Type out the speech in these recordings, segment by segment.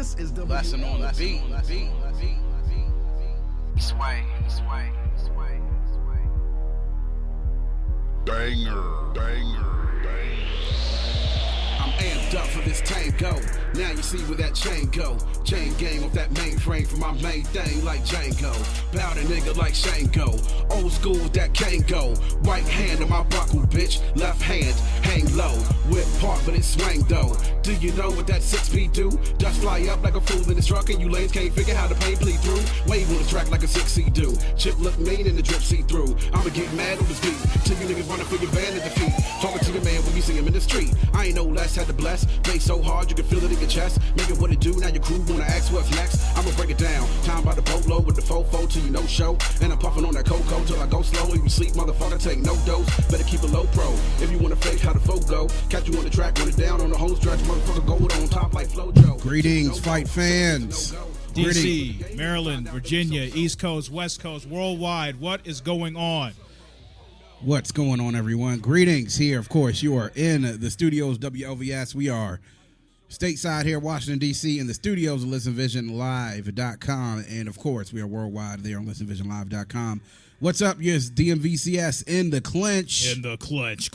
This is WLVS. Lesson on the beat. Sway. Banger. I'm amped up for this tango. Now you see where that chain go. Chain gang off that mainframe for my main thing like Django. Bout a nigga like Shango. Old school with that Kango. Right hand on my buckle, bitch. Left hand, hang low. Whip part, but it swang though. Do you know what that 6-speed do? Dust fly up like a fool in the truck and you lanes can't figure how the pain bleed through. Wave on the track like a 6C do. Chip look mean and the drip see through. I'ma get mad on this beat. Till you niggas running for your band at defeat. Talking to the man when you see him in the street. I ain't no less, had to bless. Bass so hard you can feel it in your chest. Make it what it do, now your crew wanna ask what's next. I'ma break it down. Time by the boatload with the fofo till you no show. And I'm puffing on that cocoa till I go slow. If you sleep, motherfucker, take no dose. Better keep a low pro. If you wanna fake how the folk go, catch you on the track, run it down on the home stretch. Motherfucker, go on top like Flojo. Greetings, fight fans. DC, Maryland, Virginia, East Coast, West Coast, worldwide. What is going on? What's going on, everyone? Greetings here. Of course, you are in the studios, WLVS. We are stateside here, Washington, D.C., in the studios of ListenVisionLive.com. And, of course, we are worldwide there on ListenVisionLive.com. What's up? Yes, DMVCS in the clinch. In the clutch.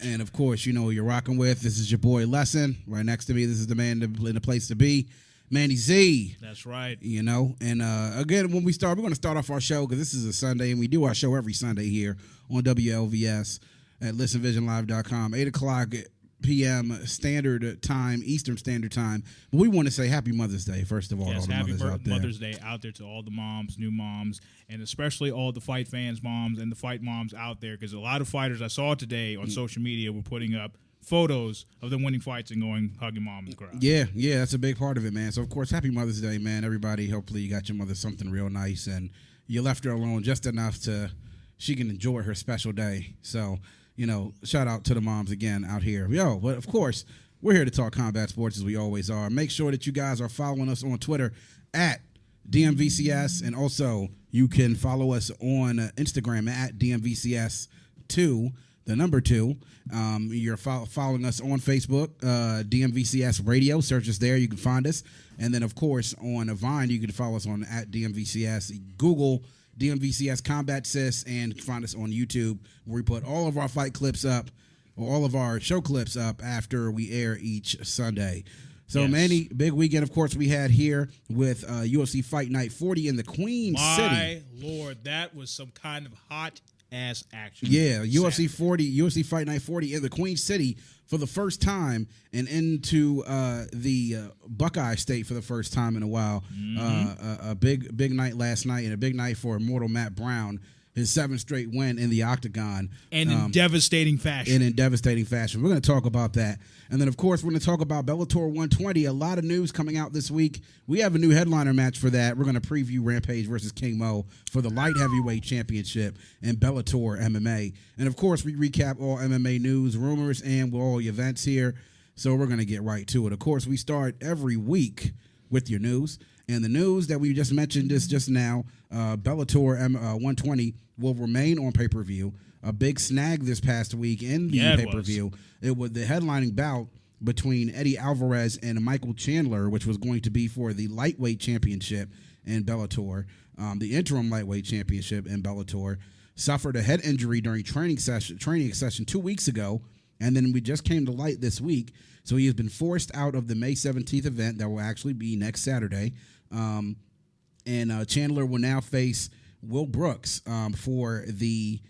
And, of course, you know who you're rocking with. This is your boy, Lesson. Right next to me, this is the man in the place to be, Manny Z. That's right. You know, and again, when we start, we're going to start off our show because this is a Sunday, and we do our show every Sunday here on WLVS at ListenVisionLive.com, 8 o'clock p.m. Standard Time, Eastern Standard Time. But we want to say Happy Mother's Day, first of all. Yes, all the happy mothers out there. Mother's Day out there to all the moms, new moms, and especially all the fight fans moms and the fight moms out there, because a lot of fighters I saw today on social media were putting up photos of them winning fights and going hugging mom in the crowd. Yeah, that's a big part of it, man. So, of course, Happy Mother's Day, man. Everybody, hopefully you got your mother something real nice, and you left her alone just enough to she can enjoy her special day. So, you know, shout out to the moms again out here. But of course, we're here to talk combat sports as we always are. Make sure that you guys are following us on Twitter at DMVCS, and also you can follow us on Instagram at DMVCS2. The number 2. You're following us on Facebook, DMVCS Radio. Search us there. You can find us. And then, of course, on Vine, you can follow us on at DMVCS. Google DMVCS Combat Sis and find us on YouTube, where we put all of our fight clips up, or all of our show clips up after we air each Sunday. So, yes. Manny, big weekend, of course, we had here with UFC FIght Night 40 in the Queen City. My Lord, that was some kind of hot ass action. Yeah, UFC Fight Night 40 in the Queen City for the first time, and into the Buckeye State for the first time in a while. Mm-hmm. A big night last night, and a big night for Immortal Matt Brown. His 7th straight win in the octagon. And in devastating fashion. We're going to talk about that. And then, of course, we're going to talk about Bellator 120. A lot of news coming out this week. We have a new headliner match for that. We're going to preview Rampage versus King Mo for the light heavyweight championship in Bellator MMA. And, of course, we recap all MMA news, rumors, and all events here. So we're going to get right to it. Of course, we start every week with your news. And the news that we just mentioned just now, Bellator 120 will remain on pay-per-view. A big snag this past week in the pay-per-view. It was the headlining bout between Eddie Alvarez and Michael Chandler, which was going to be for the lightweight championship in Bellator. The interim lightweight championship in Bellator suffered a head injury during training session 2 weeks ago, and then we just came to light this week. So he has been forced out of the May 17th event that will actually be next Saturday. And Chandler will now face Will Brooks for the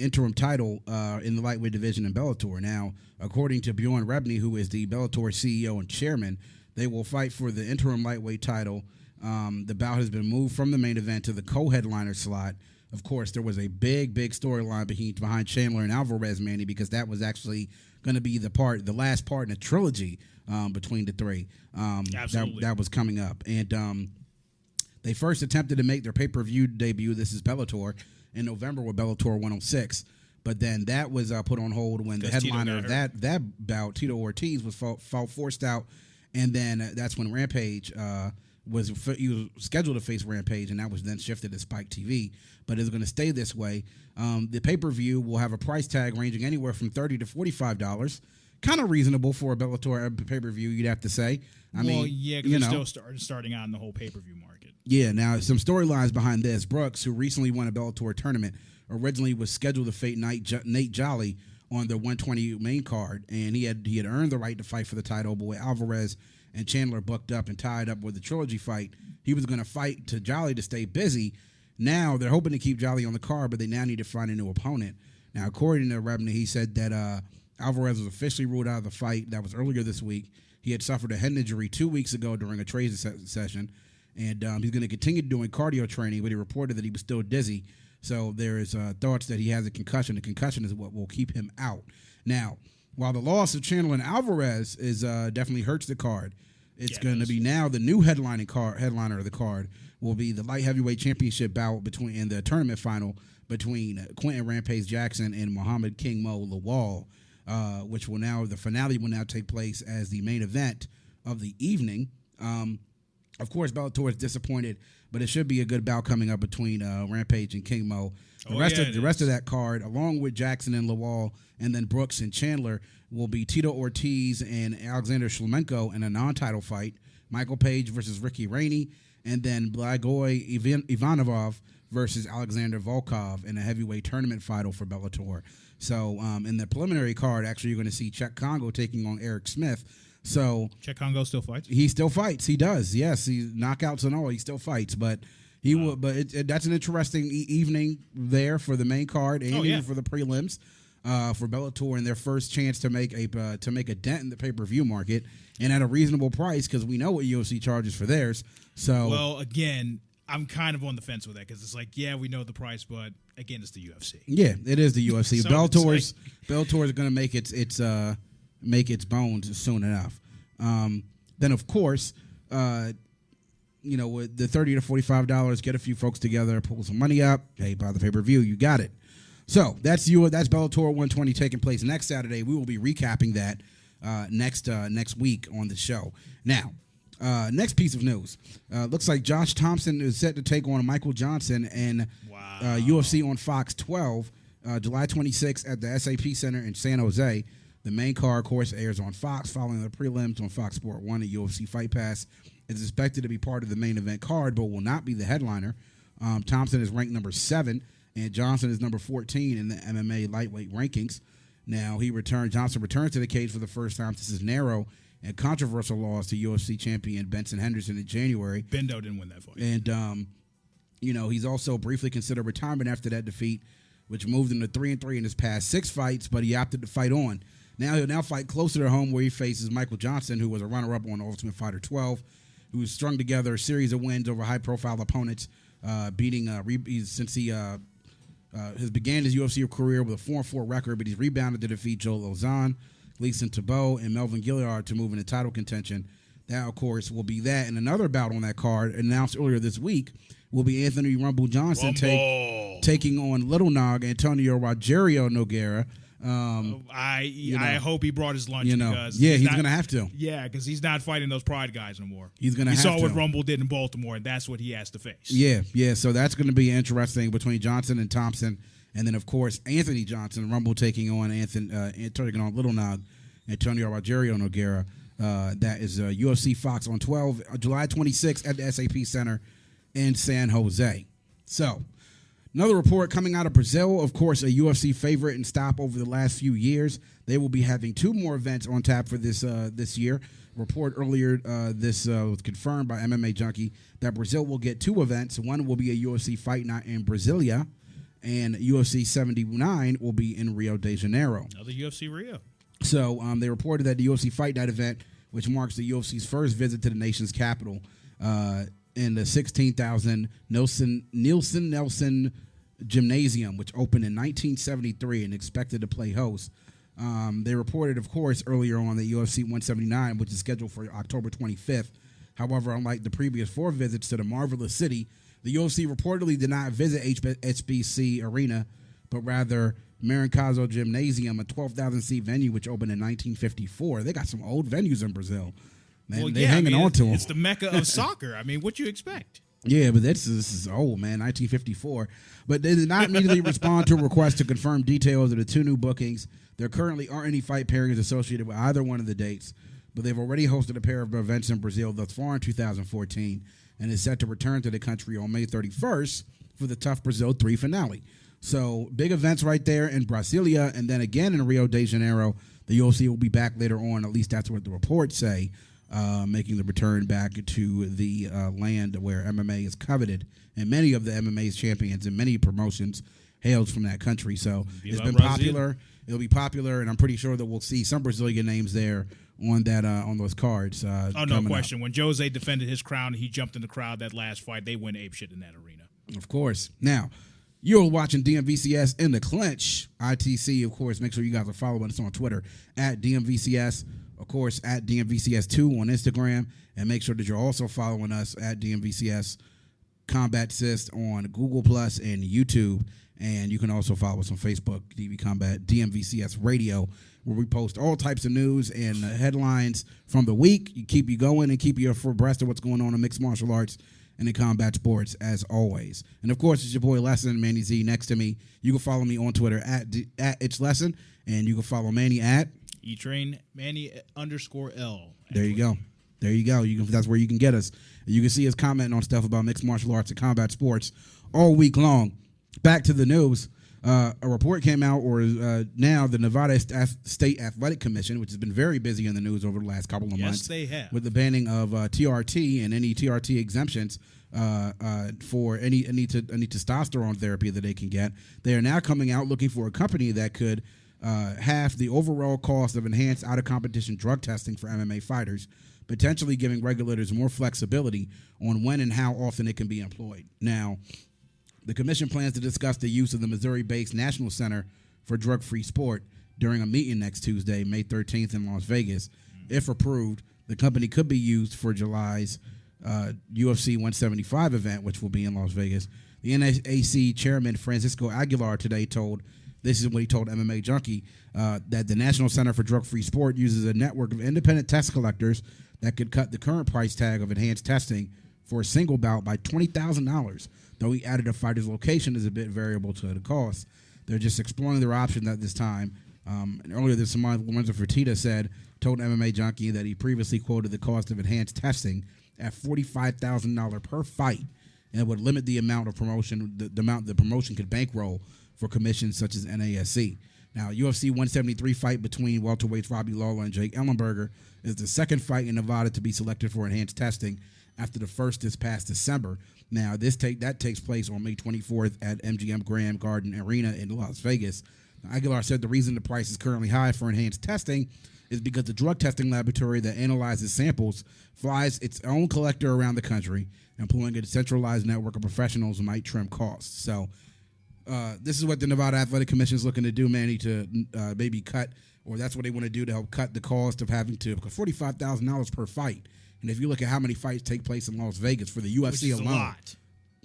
interim title in the lightweight division in Bellator. Now, according to Bjorn Rebney, who is the Bellator CEO and chairman, they will fight for the interim lightweight title. The bout has been moved from the main event to the co-headliner slot. Of course, there was a big storyline behind Chandler and Alvarez, Manny, because that was actually going to be the last part in a trilogy between the three. Absolutely. That was coming up. And they first attempted to make their pay-per-view debut, this is Bellator, in November with Bellator 106. But then that was put on hold when the headliner of that bout, Tito Ortiz, was forced out. And then that's when Rampage was scheduled to face Rampage, and that was then shifted to Spike TV. But it's going to stay this way. The pay-per-view will have a price tag ranging anywhere from $30 to $45. kind of reasonable for a Bellator pay-per-view, you'd have to say. I mean, yeah, because they're still starting out in the whole pay-per-view market. Yeah, now some storylines behind this. Brooks, who recently won a Bellator tournament, originally was scheduled to fight Nate Jolly on the 120 main card, and he had earned the right to fight for the title, but with Alvarez and Chandler booked up and tied up with the trilogy fight, he was going to fight to Jolly to stay busy. Now they're hoping to keep Jolly on the card, but they now need to find a new opponent. Now, according to Rebner, he said that Alvarez was officially ruled out of the fight. That was earlier this week. He had suffered a head injury 2 weeks ago during a training session, and he's going to continue doing cardio training, but he reported that he was still dizzy. So there is thoughts that he has a concussion. The concussion is what will keep him out. Now, while the loss of Chandler and Alvarez is definitely hurts the card, it's going to be now the new headliner of the card will be the light heavyweight championship bout in the tournament final between Quentin Rampage Jackson and Muhammad King Mo Lawal, which the finale will now take place as the main event of the evening. Of course, Bellator is disappointed, but it should be a good bout coming up between Rampage and King Mo. The rest of that card, along with Jackson and Lawal, and then Brooks and Chandler, will be Tito Ortiz and Alexander Shlemenko in a non-title fight, Michael Page versus Ricky Rainey, and then Blagoy Ivanov versus Alexander Volkov in a heavyweight tournament final for Bellator. So in the preliminary card, actually, you're going to see Czech Congo taking on Eric Smith. So Czech Congo still fights? He still fights. He does. Yes, he's knockouts and all. He still fights, but he will. But that's an interesting evening there for the main card and even for the prelims for Bellator and their first chance to make a dent in the pay-per-view market and at a reasonable price because we know what UFC charges for theirs. So well, again, I'm kind of on the fence with that because it's like, yeah, we know the price, but again, it's the UFC. Yeah, it is the UFC. So Bellator is going to make its bones soon enough. Then, of course, with the $30 to $45, get a few folks together, pull some money up. Hey, buy the pay-per-view. You got it. So that's Bellator 120 taking place next Saturday. We will be recapping that next week on the show. Now, next piece of news. Looks like Josh Thompson is set to take on Michael Johnson and UFC on Fox 12, July 26th at the SAP Center in San Jose. The main card, of course, airs on Fox, following the prelims on Fox Sport 1 at UFC Fight Pass. It's expected to be part of the main event card, but will not be the headliner. Thompson is ranked number 7, and Johnson is number 14 in the MMA lightweight rankings. Now, Johnson returns to the cage for the first time since his narrow and controversial loss to UFC champion Benson Henderson in January. Bendo didn't win that fight. And, he's also briefly considered retirement after that defeat, which moved him to 3-3 in his past 6 fights, but he opted to fight on. Now he'll fight closer to home where he faces Michael Johnson, who was a runner-up on Ultimate Fighter 12, who's strung together a series of wins over high-profile opponents, beating has began his UFC career with a 4-4 record, but he's rebounded to defeat Joe Lozon, Gleason Tebow, and Melvin Gilliard to move into title contention. That, of course, will be that. And another bout on that card, announced earlier this week, will be Anthony Rumble Johnson taking on Little Nog Antonio Rogerio Nogueira. I hope he brought his lunch because he's going to have to. Yeah, because he's not fighting those pride guys no more. He's going to have to. We saw what Rumble did in Baltimore, and that's what he has to face. Yeah. So that's going to be interesting between Johnson and Thompson, and then of course Anthony Johnson, Rumble taking on Little Nog Antonio Rogerio Nogueira. That is UFC Fox on 12 July 26th at the SAP Center in San Jose. So. Another report coming out of Brazil, of course, a UFC favorite and stop over the last few years. They will be having 2 more events on tap for this year. Report earlier, this was confirmed by MMA Junkie that Brazil will get 2 events. One will be a UFC Fight Night in Brasilia, and UFC 79 will be in Rio de Janeiro. Another UFC Rio. So they reported that the UFC Fight Night event, which marks the UFC's first visit to the nation's capital, in the 16,000 Nielsen Gymnasium, which opened in 1973 and expected to play host. They reported, of course, earlier on that UFC 179, which is scheduled for October 25th. However, unlike the previous 4 visits to the marvelous city, the UFC reportedly did not visit HSBC Arena, but rather Marincazo Gymnasium, a 12,000-seat venue which opened in 1954. They got some old venues in Brazil. Man, they're hanging on to them. It's the mecca of soccer. I mean, what you expect? Yeah, but this is old, man, 1954. But they did not immediately respond to a request to confirm details of the two new bookings. There currently aren't any fight pairings associated with either one of the dates, but they've already hosted a pair of events in Brazil thus far in 2014 and is set to return to the country on May 31st for the Tough Brazil 3 finale. So big events right there in Brasilia, and then again in Rio de Janeiro. The UFC will be back later on, at least that's what the reports say, making the return back to the land where MMA is coveted, and many of the MMA's champions and many promotions hails from that country. So it's been popular. It'll be popular, and I'm pretty sure that we'll see some Brazilian names there on that on those cards. No question. Up. When Jose defended his crown, he jumped in the crowd that last fight. They went apeshit in that arena. Of course. Now, you're watching DMVCS in the Clinch. ITC, of course. Make sure you guys are following us on Twitter at DMVCS. Of course, at DMVCS2 on Instagram. And make sure that you're also following us at DMVCS Combat Cyst on Google Plus and YouTube. And you can also follow us on Facebook, DV Combat, DMVCS Radio, where we post all types of news and headlines from the week. You keep you going and keep you abreast of what's going on in mixed martial arts and in combat sports, as always. And, of course, it's your boy Lesson, Manny Z, next to me. You can follow me on Twitter at It's Lesson, and you can follow Manny at E-Train Manny _L. There you go. There you go. That's where you can get us. You can see us commenting on stuff about mixed martial arts and combat sports all week long. Back to the news. A report came out, now the Nevada State Athletic Commission, which has been very busy in the news over the last couple of months. Yes, they have. With the banning of TRT and any TRT exemptions for any testosterone therapy that they can get. They are now coming out looking for a company that could half the overall cost of enhanced out-of-competition drug testing for MMA fighters, potentially giving regulators more flexibility on when and how often it can be employed. Now, the commission plans to discuss the use of the Missouri-based National Center for Drug-Free Sport during a meeting next Tuesday, May 13th in Las Vegas. If approved, the company could be used for July's UFC 175 event, which will be in Las Vegas. The NAC chairman, Francisco Aguilar, today this is what he told MMA Junkie, that the National Center for Drug-Free Sport uses a network of independent test collectors that could cut the current price tag of enhanced testing for a single bout by $20,000. Though he added a fighter's location is a bit variable to the cost. They're just exploring their options at this time. And earlier this month, Lorenzo Fertitta told MMA Junkie that he previously quoted the cost of enhanced testing at $45,000 per fight, and would limit the amount of promotion, the amount the promotion could bankroll for commissions such as NASC. Now, UFC 173 fight between welterweights Robbie Lawler and Jake Ellenberger is the second fight in Nevada to be selected for enhanced testing after the first this past December. Now, that takes place on May 24th at MGM Grand Garden Arena in Las Vegas. Now, Aguilar said the reason the price is currently high for enhanced testing is because the drug testing laboratory that analyzes samples flies its own collector around the country, employing a centralized network of professionals might trim costs. So this is what the Nevada Athletic Commission is looking to do, Manny, to maybe cut, or that's what they want to do to help cut the cost of having to, because $45,000 per fight. And if you look at how many fights take place in Las Vegas for the UFC alone, a lot.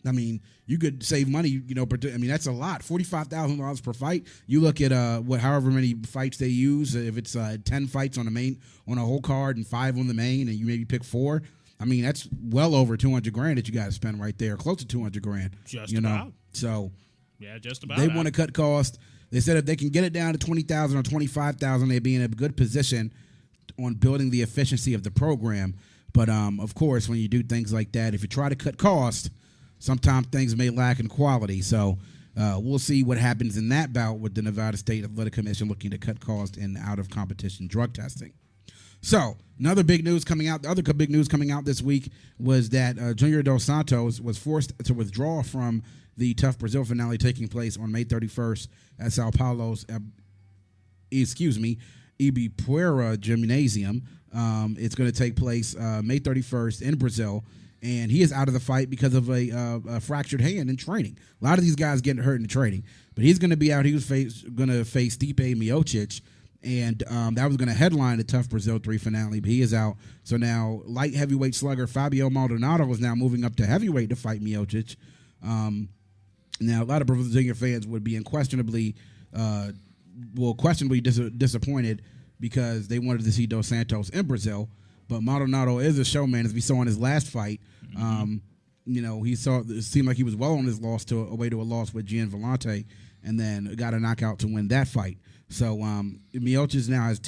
I mean, you could save money, that's a lot. $45,000 per fight. You look at however many fights they use. If it's 10 fights on a whole card and 5 on the main, and you maybe pick 4. I mean, that's well over $200,000 that you got to spend right there, close to $200,000. Just about. So yeah, just about. They want to cut costs. They said if they can get it down to $20,000 or $25,000, they'd be in a good position on building the efficiency of the program. But, of course, when you do things like that, if you try to cut cost, sometimes things may lack in quality. So we'll see what happens in that bout with the Nevada State Athletic Commission looking to cut cost in out-of-competition drug testing. So another big news coming out, the other big news coming out this week was that Junior Dos Santos was forced to withdraw from the Tough Brazil finale taking place on May 31st at Sao Paulo's, Ibirapuera Gymnasium. It's going to take place May 31st in Brazil, and he is out of the fight because of a fractured hand in training. A lot of these guys getting hurt in the training, but he's going to be out. He was going to face Stipe Miocic, and that was going to headline the Tough Brazil 3 finale, but he is out. So now light heavyweight slugger Fabio Maldonado is now moving up to heavyweight to fight Miocic. Now, a lot of Brazilian fans would be questionably disappointed because they wanted to see Dos Santos in Brazil. But Maldonado is a showman, as we saw in his last fight. he saw it seemed like he was well on his loss to a loss with Gian Vellante, and then got a knockout to win that fight. So Miocic now has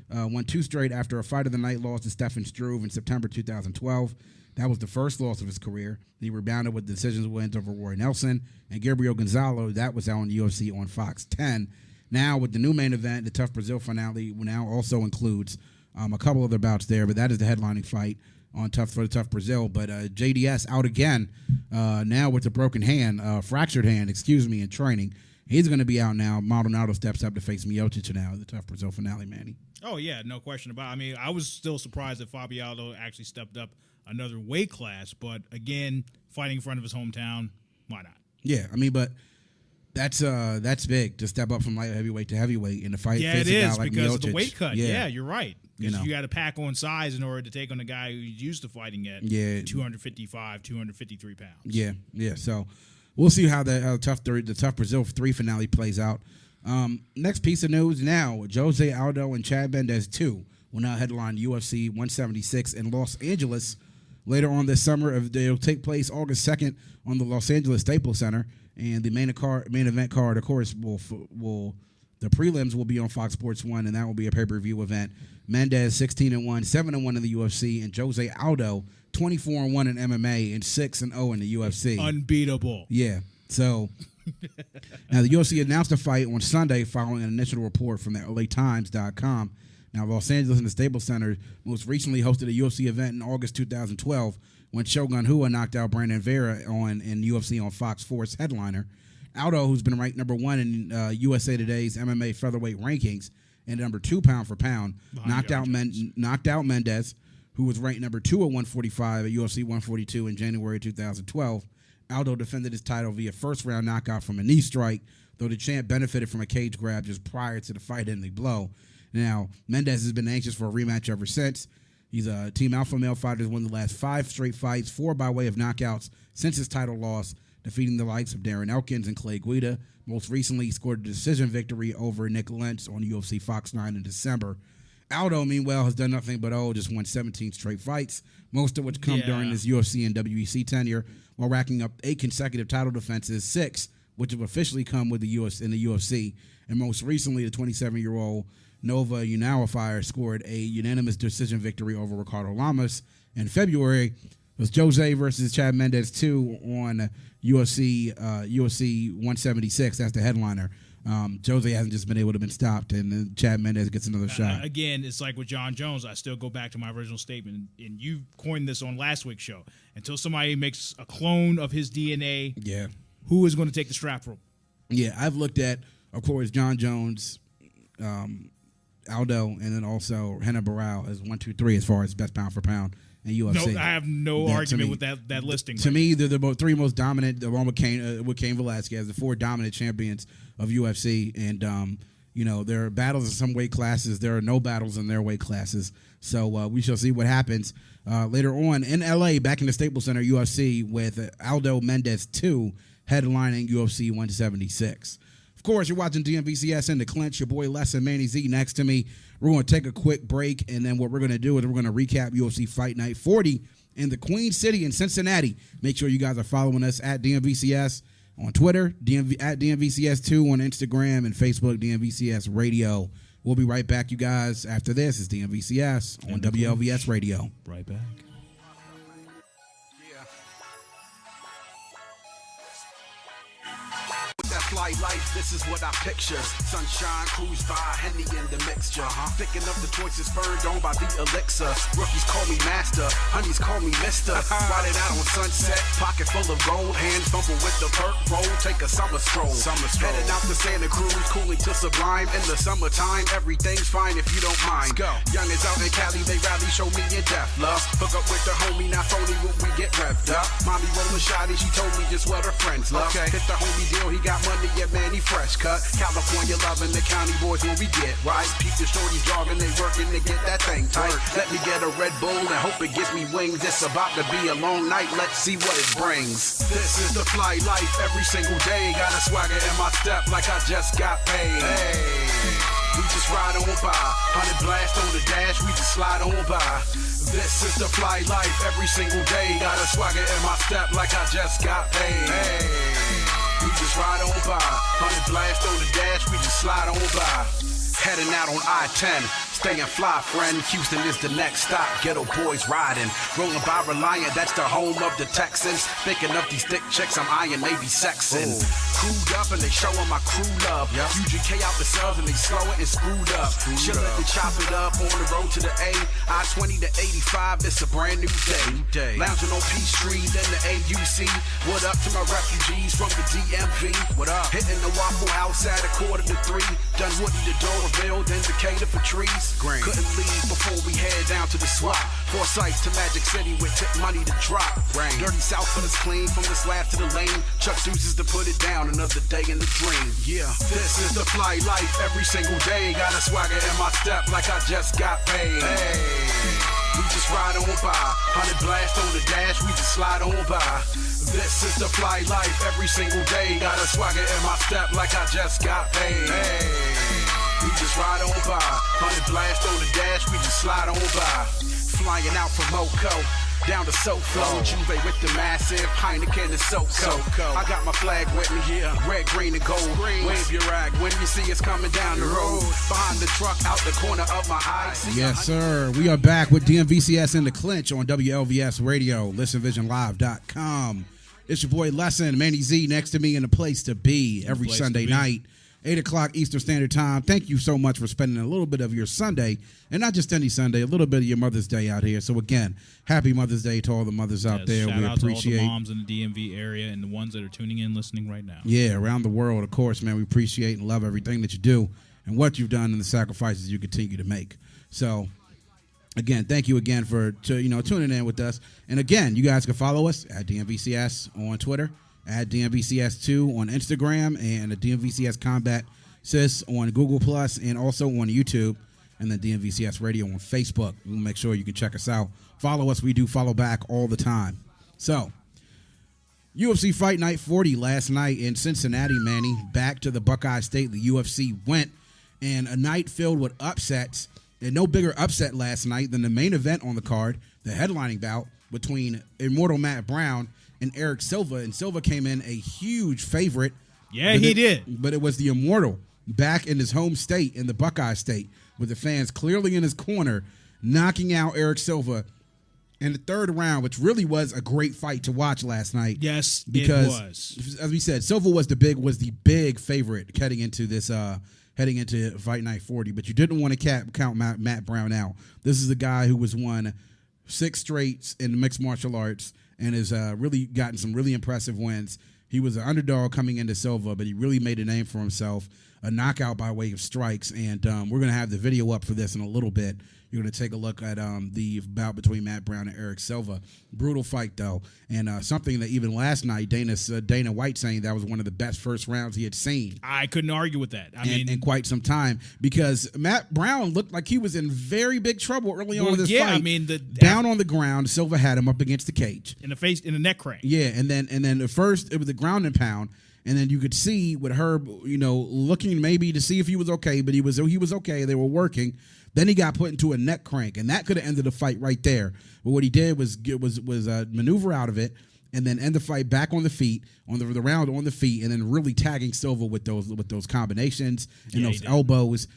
won two straight after a fight of the night loss to Stefan Struve in September 2012. That was the first loss of his career. He rebounded with decisions wins over Roy Nelson and Gabriel Gonzalo. That was out on UFC on Fox 10. Now with the new main event, the Tough Brazil finale now also includes a couple other bouts there, but that is the headlining fight on for the Tough Brazil. But JDS out again now with a broken hand, fractured hand, in training. He's going to be out now. Maldonado steps up to face Miocic now in the Tough Brazil finale, Manny. Oh, yeah, no question about it. I mean, I was still surprised that Fabiano actually stepped up another weight class. But, again, fighting in front of his hometown, why not? Yeah, I mean, but that's big to step up from light heavyweight to heavyweight in the fight. Yeah, face it a guy is like because Miocic. of the weight cut. Yeah, you're right. You know. You got to pack on size in order to take on a guy who's used to fighting at 255, 253 pounds. Yeah. So we'll see how the Tough Brazil 3 finale plays out. Next piece of news now, Jose Aldo and Chad Mendes 2 will now headline UFC 176 in Los Angeles later on this summer. It'll take place August 2nd on the Los Angeles Staples Center, and the main event card, of course, the prelims will be on Fox Sports 1, and that will be a pay-per-view event. Mendes 16-1, 7-1 in the UFC, and Jose Aldo 24-1 in MMA and 6-0 in the UFC. Unbeatable. Yeah. So now the UFC announced the fight on Sunday following an initial report from the LATimes.com. Now Los Angeles and the Staples Center most recently hosted a UFC event in August 2012 when Shogun Rua knocked out Brandon Vera in UFC on Fox 4's headliner. Aldo, who's been ranked number 1 in USA Today's MMA featherweight rankings and number 2 pound for pound, knocked out Mendes, who was ranked number 2 at 145 at UFC 142 in January 2012. Aldo defended his title via first-round knockout from a knee strike, though the champ benefited from a cage grab just prior to the fight-ending blow. Now, Mendes has been anxious for a rematch ever since. He's a Team Alpha Male fighter who's won the last 5 straight fights, 4 by way of knockouts since his title loss, defeating the likes of Darren Elkins and Clay Guida. Most recently, he scored a decision victory over Nick Lentz on UFC Fox 9 in December. Aldo, meanwhile, has done nothing but just won 17 straight fights, most of which come during his UFC and WEC tenure, while racking up 8 consecutive title defenses, 6 which have officially come with the UFC. And most recently, the 27-year-old Nova Unauifier scored a unanimous decision victory over Ricardo Lamas. In February, it was Jose versus Chad Mendes 2 on UFC 176. That's the headliner. Jose hasn't just been able to be stopped, and then Chad Mendes gets another shot. Again, it's like with John Jones. I still go back to my original statement, and you coined this on last week's show. Until somebody makes a clone of his DNA, who is going to take the strap from him? Yeah, I've looked at, of course, John Jones, Aldo, and then also Renan Barão as 1, 2, 3 as far as best pound for pound in UFC. No, I have no argument with that listing. To me, they're the 3 most dominant, along with Cain Velasquez, the 4 dominant champions of UFC. And, there are battles in some weight classes. There are no battles in their weight classes. So we shall see what happens later on in L.A., back in the Staples Center, UFC, with Aldo Mendes 2 headlining UFC 176. Of course, you're watching DMVCS and the Clinch. Your boy Les and Manny Z next to me. We're going to take a quick break, and then what we're going to do is we're going to recap UFC Fight Night 40 in the Queen City in Cincinnati. Make sure you guys are following us at DMVCS on Twitter, at DMVCS2 on Instagram, and Facebook, DMVCS Radio. We'll be right back, you guys. After this is DMVCS on WLVS Radio. Right back. Fly life, this is what I picture. Sunshine, cruise by, Henny in the mixture. Thinking of the choices spurred on by the elixir. Rookies call me master, honeys call me mister. Riding out on sunset, pocket full of gold. Hands fumble with the perk roll, take a summer stroll. Headed out to Santa Cruz, cooling to Sublime. In the summertime, everything's fine if you don't mind. Go. Young is out in Cali, they rally, show me your death, love. Hook up with the homie, not phony, when we get revved up. Mommy rolling shoddy, she told me just what her friends love. Hit the homie deal, he got money Manny, yeah, Manny fresh cut. California loving the county boys when we get right. Peep the shorty jogging, they working to get that thing tight. Let me get a Red Bull and hope it gives me wings. It's about to be a long night, let's see what it brings. This is the fly life every single day. Got a swagger in my step like I just got paid. Hey, we just ride on by. 100 blast on the dash, we just slide on by. This is the fly life every single day. Got a swagger in my step like I just got paid. Hey, we just ride on by. 100 blast on the dash, we just slide on by. Heading out on I-10, staying fly, friend. Houston is the next stop. Ghetto boys riding, rolling by Reliant. That's the home of the Texans. Thinking of these thick chicks, I'm eyeing Navy sexing. Crewed up and they showing my crew love. UGK out the subs and they slow it and screwed up. Chillin' and chop it up on the road to the A. I-20 to 85, it's a brand new day. Lounging on Peachtree, then the AUC. What up to my refugees from the DMV? What up? Hitting the Waffle House at 2:45. Done Woody the Doraville, then Decatur for trees. Green. Couldn't leave before we head down to the swap. Forsyth to Magic City with tip money to drop. Rain. Dirty South, but it's clean from the slab to the lane. Chuck deuces to put it down, another day in the dream. Yeah, this is the fly life every single day. Got a swagger in my step like I just got paid. Hey, we just ride on by. 100 blast on the dash, we just slide on by. This is the fly life every single day. Got a swagger in my step like I just got paid. Hey, we just ride on by. 100 blast on the dash, we just slide on by. Flying out from Moco, down to SoFlo. Juve with the massive, Heineken and SoCo. I got my flag with me here, red, green, and gold. Wave your rag when you see us coming down the road. Behind the truck, out the corner of my eye. Yes, sir. We are back with DMVCS in the Clinch on WLVS Radio, ListenVisionLive.com. It's your boy Lesson, Manny Z next to me in the place to be every Sunday night. 8 o'clock Eastern Standard Time. Thank you so much for spending a little bit of your Sunday, and not just any Sunday, a little bit of your Mother's Day out here. So, again, happy Mother's Day to all the mothers out there. Shout we out appreciate to all the moms in the DMV area and the ones that are tuning in, listening right now. Yeah, around the world, of course, man. We appreciate and love everything that you do and what you've done and the sacrifices you continue to make. So, again, thank you again for tuning in with us. And, again, you guys can follow us at DMVCS on Twitter, at DMVCS2 on Instagram, and at DMVCS Combat Sis on Google Plus, and also on YouTube, and then DMVCS Radio on Facebook. We'll make sure you can check us out. Follow us. We do follow back all the time. So, UFC Fight Night 40 last night in Cincinnati, Manny. Back to the Buckeye State. The UFC went, and a night filled with upsets. And no bigger upset last night than the main event on the card, the headlining bout between Immortal Matt Brown and Eric Silva. And Silva came in a huge favorite. Yeah, he did. But it was the Immortal back in his home state, in the Buckeye State, with the fans clearly in his corner, knocking out Eric Silva in the third round, which really was a great fight to watch last night. Yes, because, it was. As we said, Silva was the big favorite heading into this heading into Fight Night 40, but you didn't want to count Matt Brown out. This is a guy who was won 6 straights in mixed martial arts and has really gotten some really impressive wins. He was an underdog coming into Silva, but he really made a name for himself. A knockout by way of strikes, and we're going to have the video up for this in a little bit. You're going to take a look at the bout between Matt Brown and Eric Silva. Brutal fight, though, and something that even last night, Dana White saying that was one of the best first rounds he had seen. I couldn't argue with that. I mean, in quite some time, because Matt Brown looked like he was in very big trouble early on in this fight. I mean, down on the ground, Silva had him up against the cage in the neck crank. Yeah, and then at first it was the ground and pound. And then you could see with Herb, looking maybe to see if he was okay, but he was okay. They were working. Then he got put into a neck crank, and that could have ended the fight right there. But what he did was maneuver out of it, and then end the fight back on the feet, on the round on the feet, and then really tagging Silva with those combinations and those elbows.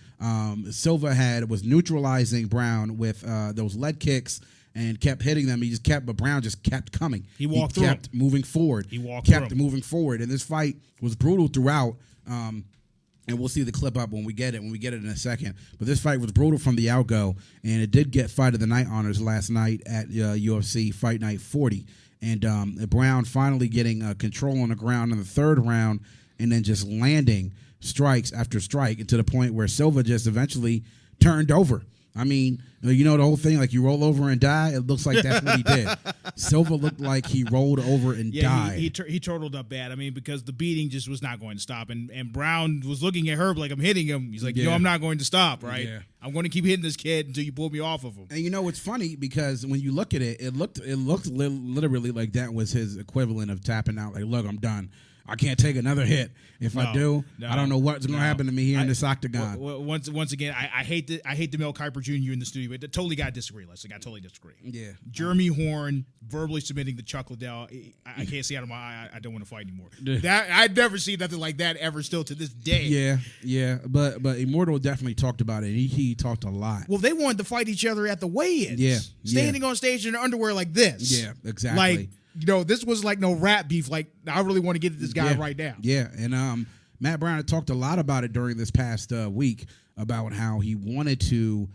Silva was neutralizing Brown with those leg kicks, and kept hitting them. But Brown just kept coming. He kept moving forward. Moving forward. And this fight was brutal throughout. And we'll see the clip up when we get it in a second. But this fight was brutal from the outgo, and it did get Fight of the Night honors last night at UFC Fight Night 40. And Brown finally getting control on the ground in the third round, and then just landing strikes after strike, to the point where Silva just eventually turned over. I mean, You know the whole thing, like you roll over and die? It looks like that's what he did. Silva looked like he rolled over and died. He turtled up bad. I mean, because the beating just was not going to stop. And Brown was looking at Herb like, I'm hitting him. He's like, yo, I'm not going to stop, right? Yeah. I'm going to keep hitting this kid until you pull me off of him. And you know, it's funny because when you look at it, it looked literally like that was his equivalent of tapping out. Like, look, I'm done. I can't take another hit. If I do, I don't know what's going to happen to me here in this octagon. Once again, I hate the Mel Kiper Jr. in the studio. But totally got to disagree. Listen, I totally disagree. Yeah, Jeremy Horn verbally submitting to Chuck Liddell. I can't see out of my eye. I don't want to fight anymore. That I'd never seen nothing like that ever. Still to this day. Yeah. But Immortal definitely talked about it. He talked a lot. Well, they wanted to fight each other at the weigh-ins. Yeah, standing on stage in their underwear like this. Yeah, exactly. Like, you know, this was like no rap beef. Like, I really want to get at this guy right now. Yeah, and Matt Brown had talked a lot about it during this past week about how he wanted to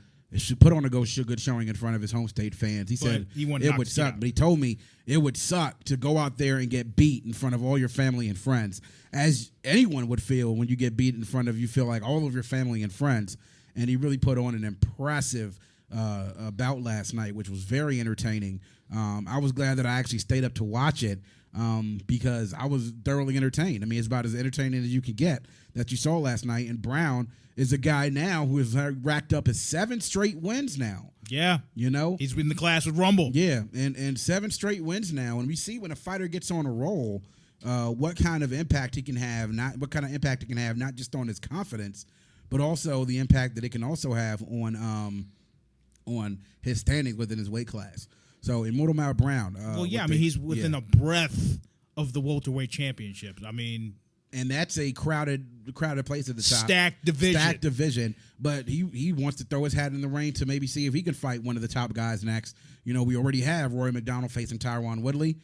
put on a good showing in front of his home state fans. He said it would suck, but he told me it would suck to go out there and get beat in front of all your family and friends, as anyone would feel when you get beat in front of, you feel like all of your family and friends. And he really put on an impressive bout last night, which was very entertaining. I was glad that I actually stayed up to watch it because I was thoroughly entertained. I mean, it's about as entertaining as you can get that you saw last night. And Brown is a guy now who has racked up his 7 straight wins now. Yeah. You know? He's in the class with Rumble. Yeah, and 7 straight wins now. And we see when a fighter gets on a roll, what kind of impact he can have, not just on his confidence, but also the impact that it can also have on his standing within his weight class. So Immortal Matt Brown. He's within a breath of the welterweight championships. I mean, and that's a crowded place at the top. Stacked division. But he wants to throw his hat in the ring to maybe see if he can fight one of the top guys next. You know, we already have Rory McDonald facing Tyron Woodley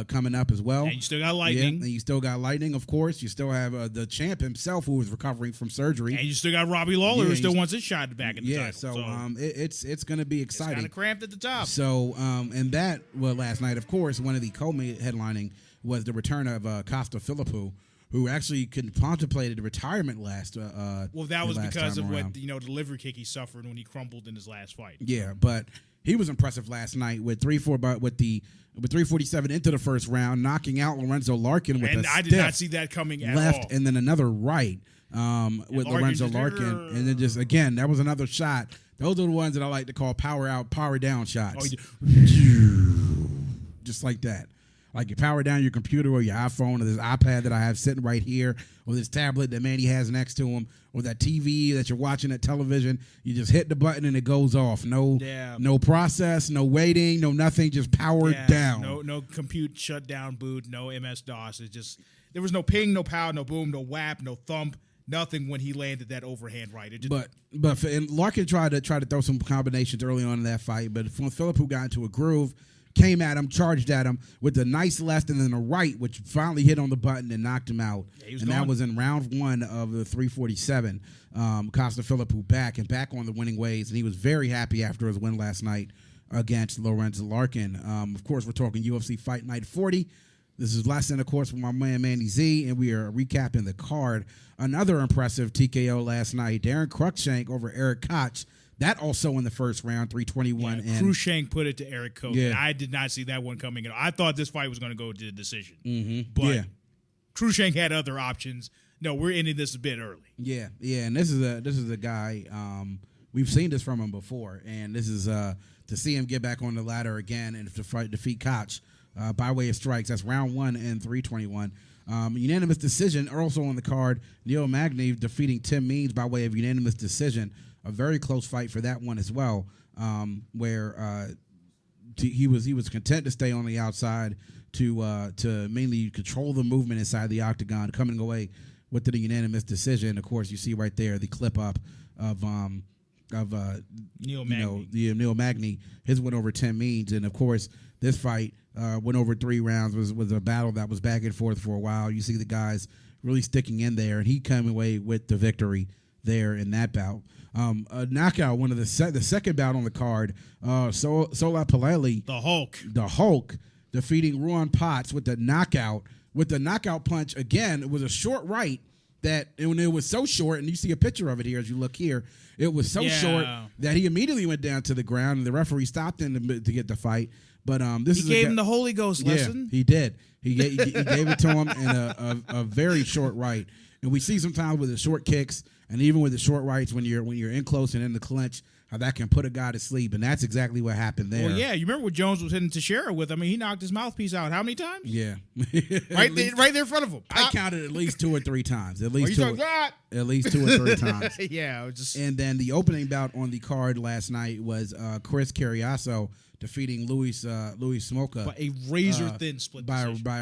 coming up as well. And you still got Lightning. Yeah, and you still got Lightning, of course. You still have the champ himself who is recovering from surgery. And you still got Robbie Lawler who still wants his shot back in the title. So it's going to be exciting. It's kind of cramped at the top. So, last night, of course, one of the co-headlining was the return of Costa Philippou, who actually contemplated retirement last. That was because of what the liver kick he suffered when he crumbled in his last fight. Yeah, but he was impressive last night with 347 into the first round, knocking out Lorenzo Larkin with and I did not see that coming at left all. and then another right with Lorenzo Larkin, and then just again that was another shot. Those are the ones that I like to call power out, power down shots. Just like that. Like you power down your computer or your iPhone or this iPad that I have sitting right here, or this tablet that Manny has next to him, or that TV that you're watching at television. You just hit the button and it goes off. No process, no waiting, no nothing. Just powered down. No compute shutdown boot, no MS DOS. It's just there was no ping, no pow, no boom, no whap, no thump, nothing when he landed that overhand right. And Larkin tried to throw some combinations early on in that fight, but when Philippou got into a groove, came at him, charged at him with a nice left and then a right, which finally hit on the button and knocked him out. That was in round 1 of the 347. Costa Philippou back on the winning ways, and he was very happy after his win last night against Lorenzo Larkin. Of course, we're talking UFC Fight Night 40. This is last in, of course, with my man Manny Z, and we are recapping the card. Another impressive TKO last night, Darren Cruikshank over Eric Koch. That also in the first round, 321. Yeah, and Cruikshank put it to Eric Koch. Yeah. And I did not see that one coming in. I thought this fight was going to go to the decision. Mm-hmm. But Cruikshank had other options. No, we're ending this a bit early. Yeah. And this is a guy, we've seen this from him before. And this is to see him get back on the ladder again and to defeat Koch by way of strikes. That's round 1 and 321. Unanimous decision. Also on the card, Neil Magny defeating Tim Means by way of unanimous decision. A very close fight for that one as well, where he was content to stay on the outside to mainly control the movement inside the octagon, coming away with the unanimous decision. Of course, you see right there the clip up of Neil Magny. Neil Magny, his win over Tim Means, and of course this fight went over 3 rounds. Was a battle that was back and forth for a while. You see the guys really sticking in there, and he came away with the victory there in that bout. A knockout, one of the second bout on the card, Sola Paleli, the Hulk, defeating Ruan Potts with the knockout punch. Again, it was a short right, that when it was so short, and you see a picture of it here as you look here, it was so short that he immediately went down to the ground, and the referee stopped him to get the fight. But he gave him the Holy Ghost lesson. He did. He gave it to him in a very short right. And we see sometimes with the short kicks and even with the short rights when you're in close and in the clinch, how that can put a guy to sleep, and that's exactly what happened there. Well, yeah, you remember what Jones was hitting Teixeira with? I mean, he knocked his mouthpiece out how many times? Yeah, right there in front of him. I counted at least 2 or 3 times. At least 2 or 3 times. Yeah, and then the opening bout on the card last night was Chris Carriasso defeating Luis Smolka by a razor thin split decision. by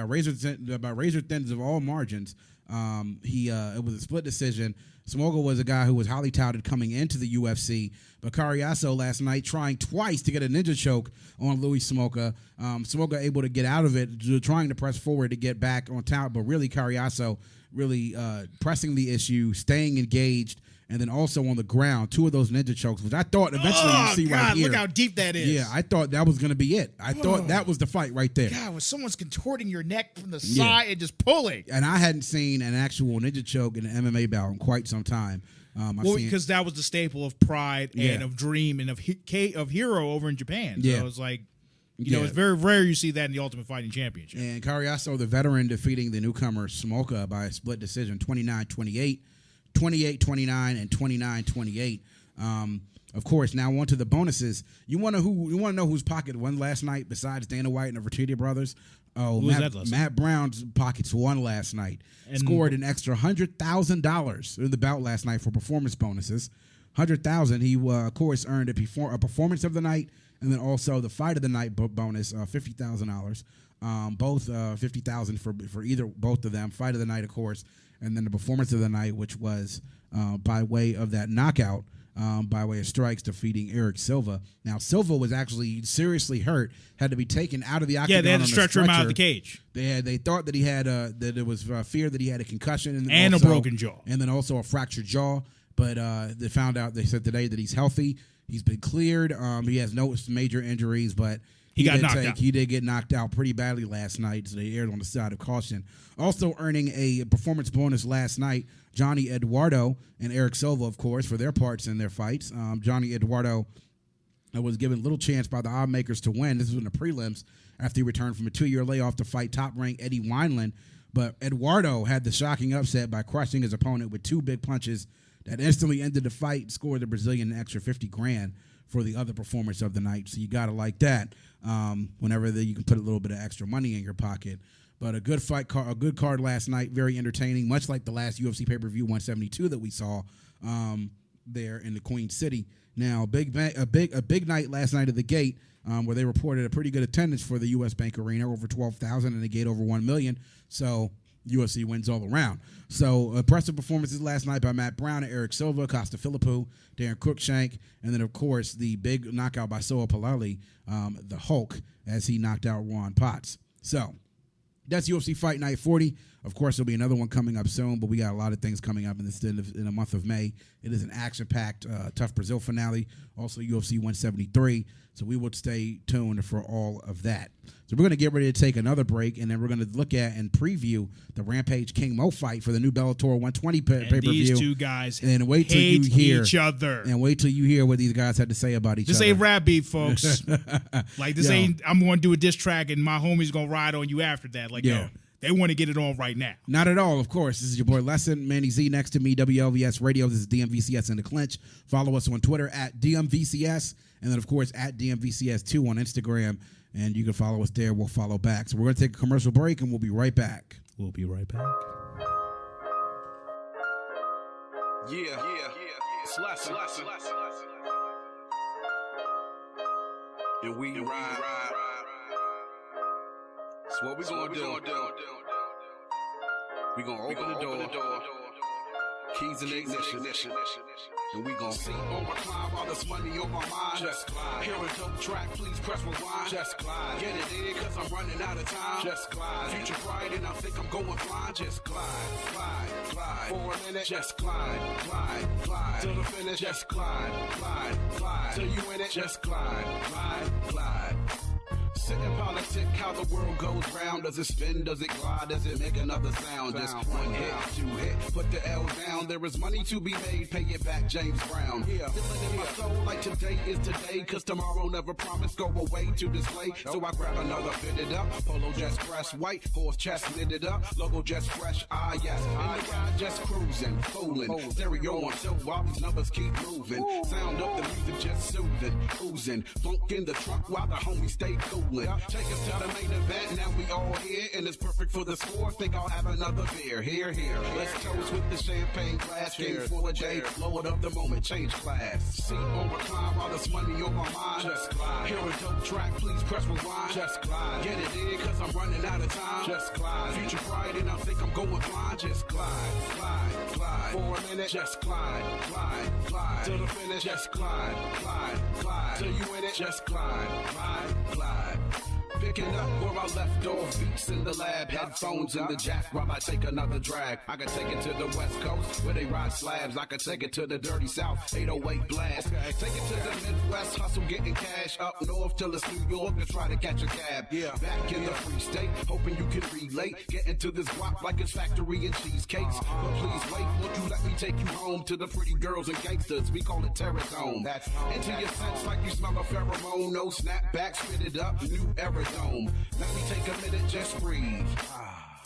razor thins of all margins. It was a split decision. Smolka was a guy who was highly touted coming into the UFC, but Carriasso last night trying twice to get a ninja choke on Luis Smolka. Smolka able to get out of it, trying to press forward to get back on top, but really Carriasso really pressing the issue, staying engaged, and then also on the ground, 2 of those ninja chokes, which I thought eventually you'd see right here. Look how deep that is. Yeah, I thought that was going to be it. I thought that was the fight right there. God, when someone's contorting your neck from the side and just pulling. And I hadn't seen an actual ninja choke in an MMA bout in quite some time. Because that was the staple of Pride and of Dream and of Hero over in Japan. So it was like, you know, it's very rare you see that in the Ultimate Fighting Championship. And Carriasso, the veteran, defeating the newcomer Smolka by a split decision, 29-28. 28-29 and 29-28. Of course, now on to the bonuses. You want to know whose pocket won last night besides Dana White and the Fertitta brothers? Oh, Matt Brown's pockets won last night. And scored an extra $100,000 in the bout last night for performance bonuses. $100,000. He of course earned a performance of the night, and then also the fight of the night bonus, $50,000. Both $50,000 for both of them. Fight of the night, of course. And then the performance of the night, which was by way of that knockout, by way of strikes, defeating Eric Silva. Now, Silva was actually seriously hurt, had to be taken out of the octagon. Yeah, they had to stretcher him out of the cage. They thought that he had that there was fear that he had a concussion and also a broken jaw, and then also a fractured jaw. But they said today that he's healthy. He's been cleared. He has no major injuries, but he did get knocked out pretty badly last night, so they erred on the side of caution. Also earning a performance bonus last night, Johnny Eduardo and Eric Silva, of course, for their parts in their fights. Johnny Eduardo was given little chance by the odd makers to win. This was in the prelims after he returned from a 2-year layoff to fight top-ranked Eddie Wineland. But Eduardo had the shocking upset by crushing his opponent with 2 big punches that instantly ended the fight and scored the Brazilian an extra $50,000 for the other performance of the night. So you got to like that whenever you can put a little bit of extra money in your pocket. But a good a good card last night, very entertaining, much like the last UFC pay-per-view 172 that we saw there in the Queen City. Now, a big night last night at the gate where they reported a pretty good attendance for the U.S. Bank Arena, over 12,000, and the gate over 1 million. So UFC wins all around. So impressive performances last night by Matt Brown and Eric Silva, Costa Philippou, Darren Cruikshank, and then, of course, the big knockout by Soa Palali, the Hulk, as he knocked out Juan Potts. So that's UFC Fight Night 40. Of course, there'll be another one coming up soon, but we got a lot of things coming up in the month of May. It is an action-packed, tough Brazil finale, also UFC 173. So we will stay tuned for all of that. So we're going to get ready to take another break, and then we're going to look at and preview the Rampage King Mo fight for the new Bellator 120 pay-per-view. These two guys and wait till hate you hear each other. And wait till you hear what these guys had to say about each other. This ain't rap beef, folks. Like, this ain't, I'm going to do a diss track, and my homie's going to ride on you after that. Like, yo, they want to get it on right now. Not at all, of course. This is your boy Lesson, Manny Z next to me, WLVS Radio. This is DMVCS in the Clinch. Follow us on Twitter at DMVCS, and then, of course, at DMVCS2 on Instagram. And you can follow us there. We'll follow back. So we're going to take a commercial break, and we'll be right back. We'll be right back. Yeah. It's Lesson. And we ride. That's what we gonna do. We gonna open the door. Keys in ignition. And we gon' see on my climb, all this money on my mind. Just glide. Hear a dope track, please press rewind. Just glide. Get it in, cause I'm running out of time. Just glide. Future pride, and I think I'm going blind. Just glide. For a minute, just glide. Till the finish, just glide. Till you win it, just glide. Sit and politic, how the world goes round. Does it spin, does it glide, does it make another sound? Just one hit, two hit, put the L down. There is money to be made, pay it back, James Brown. Feeling in my soul like today is today, cause tomorrow never promised go away to display. So I grab another, fitted up, polo just press white, horse chest knitted up, logo just fresh, ah yes. In the ride just cruising, fooling, stereo on so while these numbers keep moving. Sound up the music just soothing, oozing, funk in the trunk while the homies stay cooling. Take us to the main event, now we all here, and it's perfect for the score. Think I'll have another beer, here. Let's toast with the champagne glass, game full of J, blow it up the moment, change class. Seat on recline while there's money on my mind. Just glide. Hear a dope track, please press rewind. Just glide. Get it in, cause I'm running out of time. Just glide. Future pride, and I think I'm going blind. Just glide. For a minute, just glide. Till the finish, just glide. Till you in it, just glide. Picking up where I left off, beats in the lab, headphones in the jack while I take another drag. I can take it to the West Coast where they ride slabs. I can take it to the dirty South, 808 blast. Take it to the Midwest, hustle getting cash. Up north till it's New York to try to catch a cab. Back in the free state, hoping you can relate. Getting to this block like it's factory and cheesecakes. But please wait, won't you let me take you home to the pretty girls and gangsters? We call it terror zone. Into your sense like you smell a pheromone. No snapback, spit it up, new era dome. Let me take a minute, just breathe.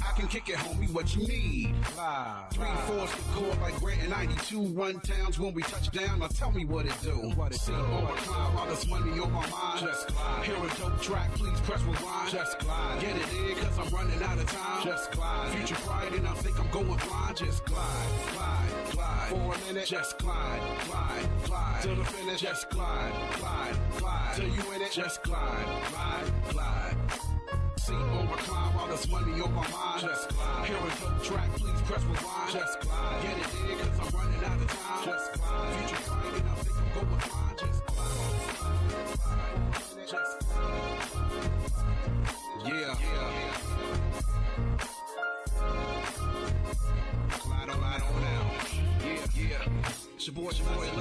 I can kick it, homie, what you need. 3/4 the chord like Grant in 92. Run towns when we touch down, now tell me what it do. See on my climb while there's money on my mind. Just glide. Hear a dope track, please press rewind. Just glide. Get it in, cause I'm running out of time. Just glide. Future pride, and I think I'm going blind. Just glide. For a minute, just glide. Till the finish, just glide. Till you in it, just glide. Seat on recline while there's money on my mind. Just glide. Hear a dope track, please press rewind. Just glide. Get it in, cause I'm running out of time. Just glide. Future pride, and I think I'm going blind. Just glide. Just glide. Yeah. Glide on now. Yeah. It's your boy,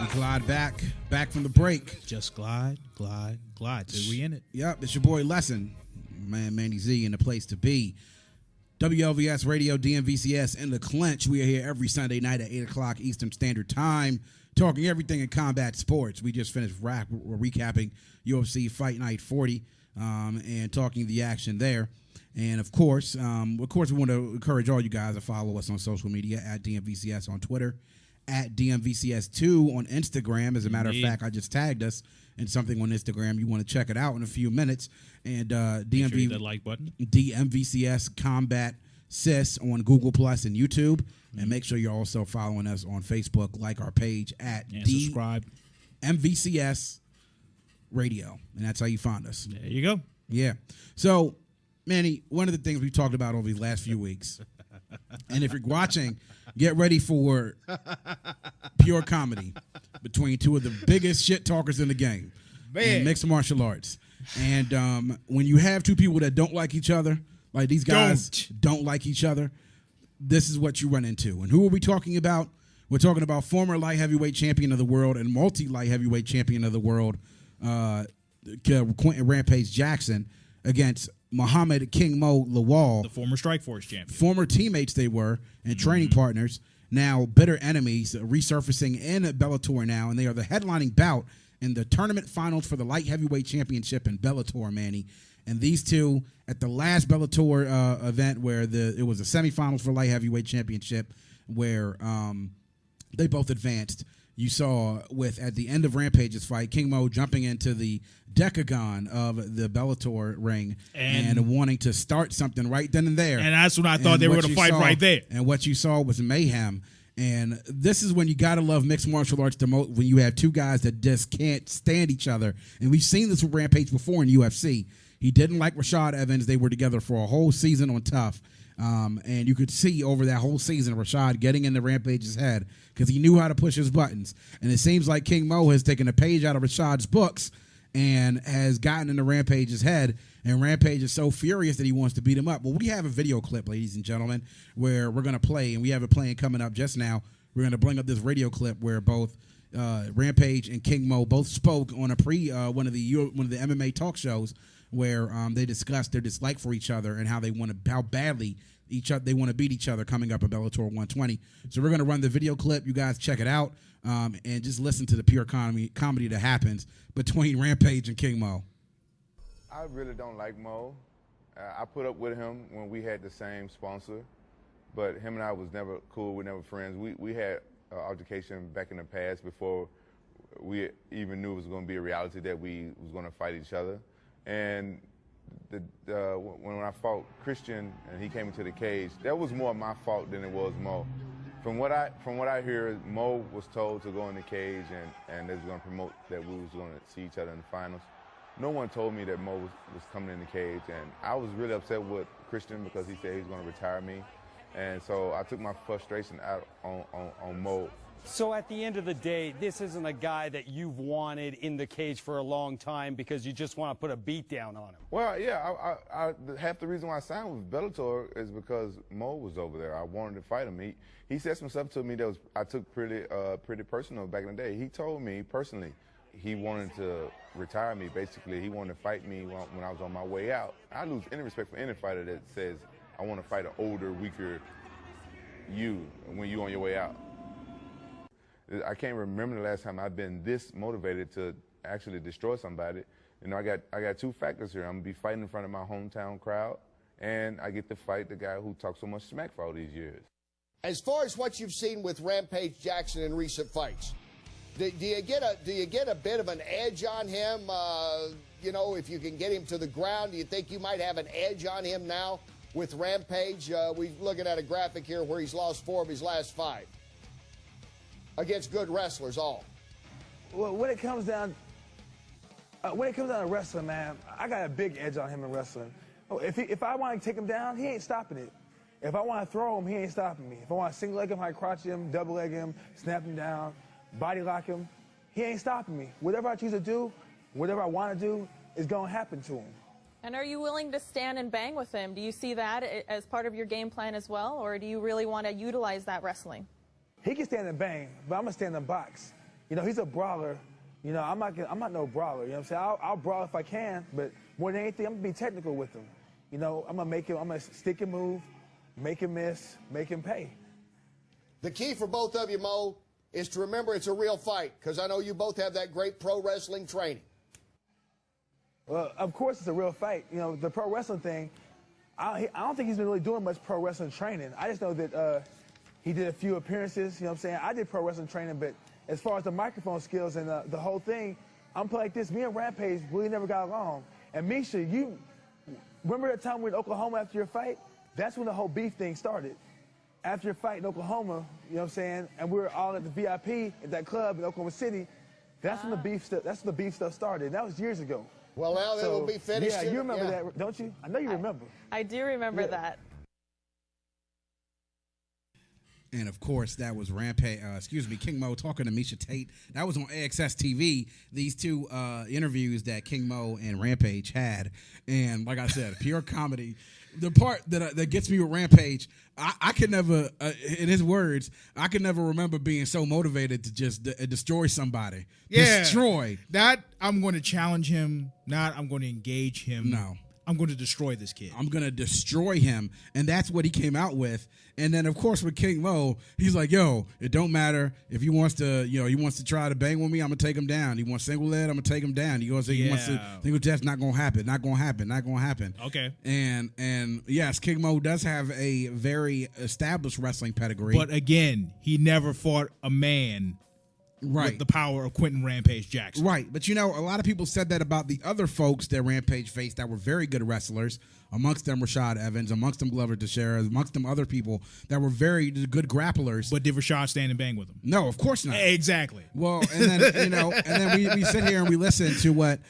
We glide back from the break. Just glide. Till we in it. Yep, it's your boy Lesson. Man, Mandy Z in the place to be. WLVS Radio, DMVCS, and the Clinch. We are here every Sunday night at 8 o'clock Eastern Standard Time, talking everything in combat sports. We just finished recapping UFC FIght Night 40 and talking the action there. And, of course, we want to encourage all you guys to follow us on social media at DMVCS on Twitter, at DMVCS2 on Instagram. As a matter of fact, I just tagged us in something on Instagram. You want to check it out in a few minutes. And DMV, that like button. DMVCS Combat Sis on Google Plus and YouTube. And make sure you're also following us on Facebook. Like our page at subscribe. DMVCS Radio. And that's how you find us. There you go. Yeah. So, Manny, one of the things we've talked about over these last few weeks, and if you're watching, get ready for pure comedy between two of the biggest shit talkers in the game, in mixed martial arts. And when you have two people that don't like each other, like these guys don't like each other, this is what you run into. And who are we talking about? We're talking about former light heavyweight champion of the world and multi-light heavyweight champion of the world, Quentin Rampage Jackson, against Muhammad King Mo Lawal, the former Strikeforce champion. Former teammates they were and training partners, now bitter enemies, resurfacing in Bellator now, and they are the headlining bout in the tournament finals for the light heavyweight championship in Bellator, Manny. And these two, at the last Bellator event where it was the semifinals for light heavyweight championship, where they both advanced, you saw at the end of Rampage's fight, King Mo jumping into the decagon of the Bellator ring and wanting to start something right then and there. And that's when I thought they were going to fight right there. And what you saw was mayhem. And this is when you got to love mixed martial arts the most, when you have two guys that just can't stand each other. And we've seen this with Rampage before in UFC. He didn't like Rashad Evans. They were together for a whole season on Tough. And you could see over that whole season Rashad getting into Rampage's head because he knew how to push his buttons. And it seems like King Mo has taken a page out of Rashad's books and has gotten into Rampage's head. And Rampage is so furious that he wants to beat him up. Well, we have a video clip, ladies and gentlemen, where we're going to play, and we have it playing coming up just now. We're going to bring up this radio clip where both Rampage and King Mo both spoke on one of the MMA talk shows where they discuss their dislike for each other and how badly they want to beat each other coming up in Bellator 120. So we're going to run the video clip. You guys check it out and just listen to the pure comedy that happens between Rampage and King Mo. I really don't like Mo. I put up with him when we had the same sponsor, but him and I was never cool. We never friends. We had altercation back in the past before we even knew it was going to be a reality that we was going to fight each other. And when I fought Christian and he came into the cage, that was more my fault than it was Mo. From what I hear, Mo was told to go in the cage and they was going to promote that we was going to see each other in the finals. No one told me that Mo was coming in the cage, and I was really upset with Christian because he said he was going to retire me. And so I took my frustration out on Mo. So at the end of the day, this isn't a guy that you've wanted in the cage for a long time because you just want to put a beat down on him. Well, yeah, half the reason why I signed with Bellator is because Mo was over there. I wanted to fight him. He said some stuff to me that I took pretty personal back in the day. He told me personally he wanted to retire me, basically. He wanted to fight me when I was on my way out. I lose any respect for any fighter that says, I want to fight an older, weaker you when you're on your way out. I can't remember the last time I've been this motivated to actually destroy somebody. You know, I got two factors here. I'm going to be fighting in front of my hometown crowd, and I get to fight the guy who talks so much smack for all these years. As far as what you've seen with Rampage Jackson in recent fights, do you get a bit of an edge on him? You know, if you can get him to the ground, do you think you might have an edge on him now with Rampage? We're looking at a graphic here where he's lost 4 of his last 5 against good wrestlers, all. Well, when it comes down to wrestling, man, I got a big edge on him in wrestling. If I want to take him down, he ain't stopping it. If I want to throw him, he ain't stopping me. If I want to single leg him, high crotch him, double leg him, snap him down, body lock him, he ain't stopping me. Whatever I choose to do, whatever I want to do, is going to happen to him. And are you willing to stand and bang with him? Do you see that as part of your game plan as well, or do you really want to utilize that wrestling? He can stand and bang, but I'm going to stand and box. You know, he's a brawler. You know, I'm not no brawler. You know what I'm saying? I'll brawl if I can, but more than anything, I'm going to be technical with him. You know, I'm going to stick and move, make him miss, make him pay. The key for both of you, Mo, is to remember it's a real fight, because I know you both have that great pro wrestling training. Well, of course it's a real fight. You know, the pro wrestling thing, I don't think he's been really doing much pro wrestling training. I just know that he did a few appearances, you know what I'm saying? I did pro wrestling training, but as far as the microphone skills and the whole thing, I'm playing like this. Me and Rampage really never got along. And Misha, you remember that time we were in Oklahoma after your fight? That's when the whole beef thing started. After your fight in Oklahoma, you know what I'm saying, and we were all at the VIP at that club in Oklahoma City, that's when the beef stuff started. And that was years ago. Well, now they will be finished. Yeah, you remember that, don't you? I know you remember. I do remember that. And of course, that was King Mo talking to Misha Tate. That was on AXS TV. These two interviews that King Mo and Rampage had, and like I said, pure comedy. The part that gets me with Rampage, I could never, in his words, I could never remember being so motivated to just destroy somebody. Yeah, destroy. That I'm going to challenge him. Not I'm going to engage him. No. I'm going to destroy this kid. I'm going to destroy him. And that's what he came out with. And then, of course, with King Mo, he's like, yo, it don't matter. If he wants to try to bang with me, I'm going to take him down. He wants single leg, I'm going to take him down. He wants to single chest, not going to happen. Not going to happen. Not going to happen. Okay. And yes, King Mo does have a very established wrestling pedigree. But again, he never fought a man with the power of Quentin Rampage Jackson. Right. But, you know, a lot of people said that about the other folks that Rampage faced that were very good wrestlers. Amongst them, Rashad Evans. Amongst them, Glover Teixeira. Amongst them, other people that were very good grapplers. But did Rashad stand and bang with him? No, of course not. Exactly. Well, and then, you know, and then we sit here and we listen to what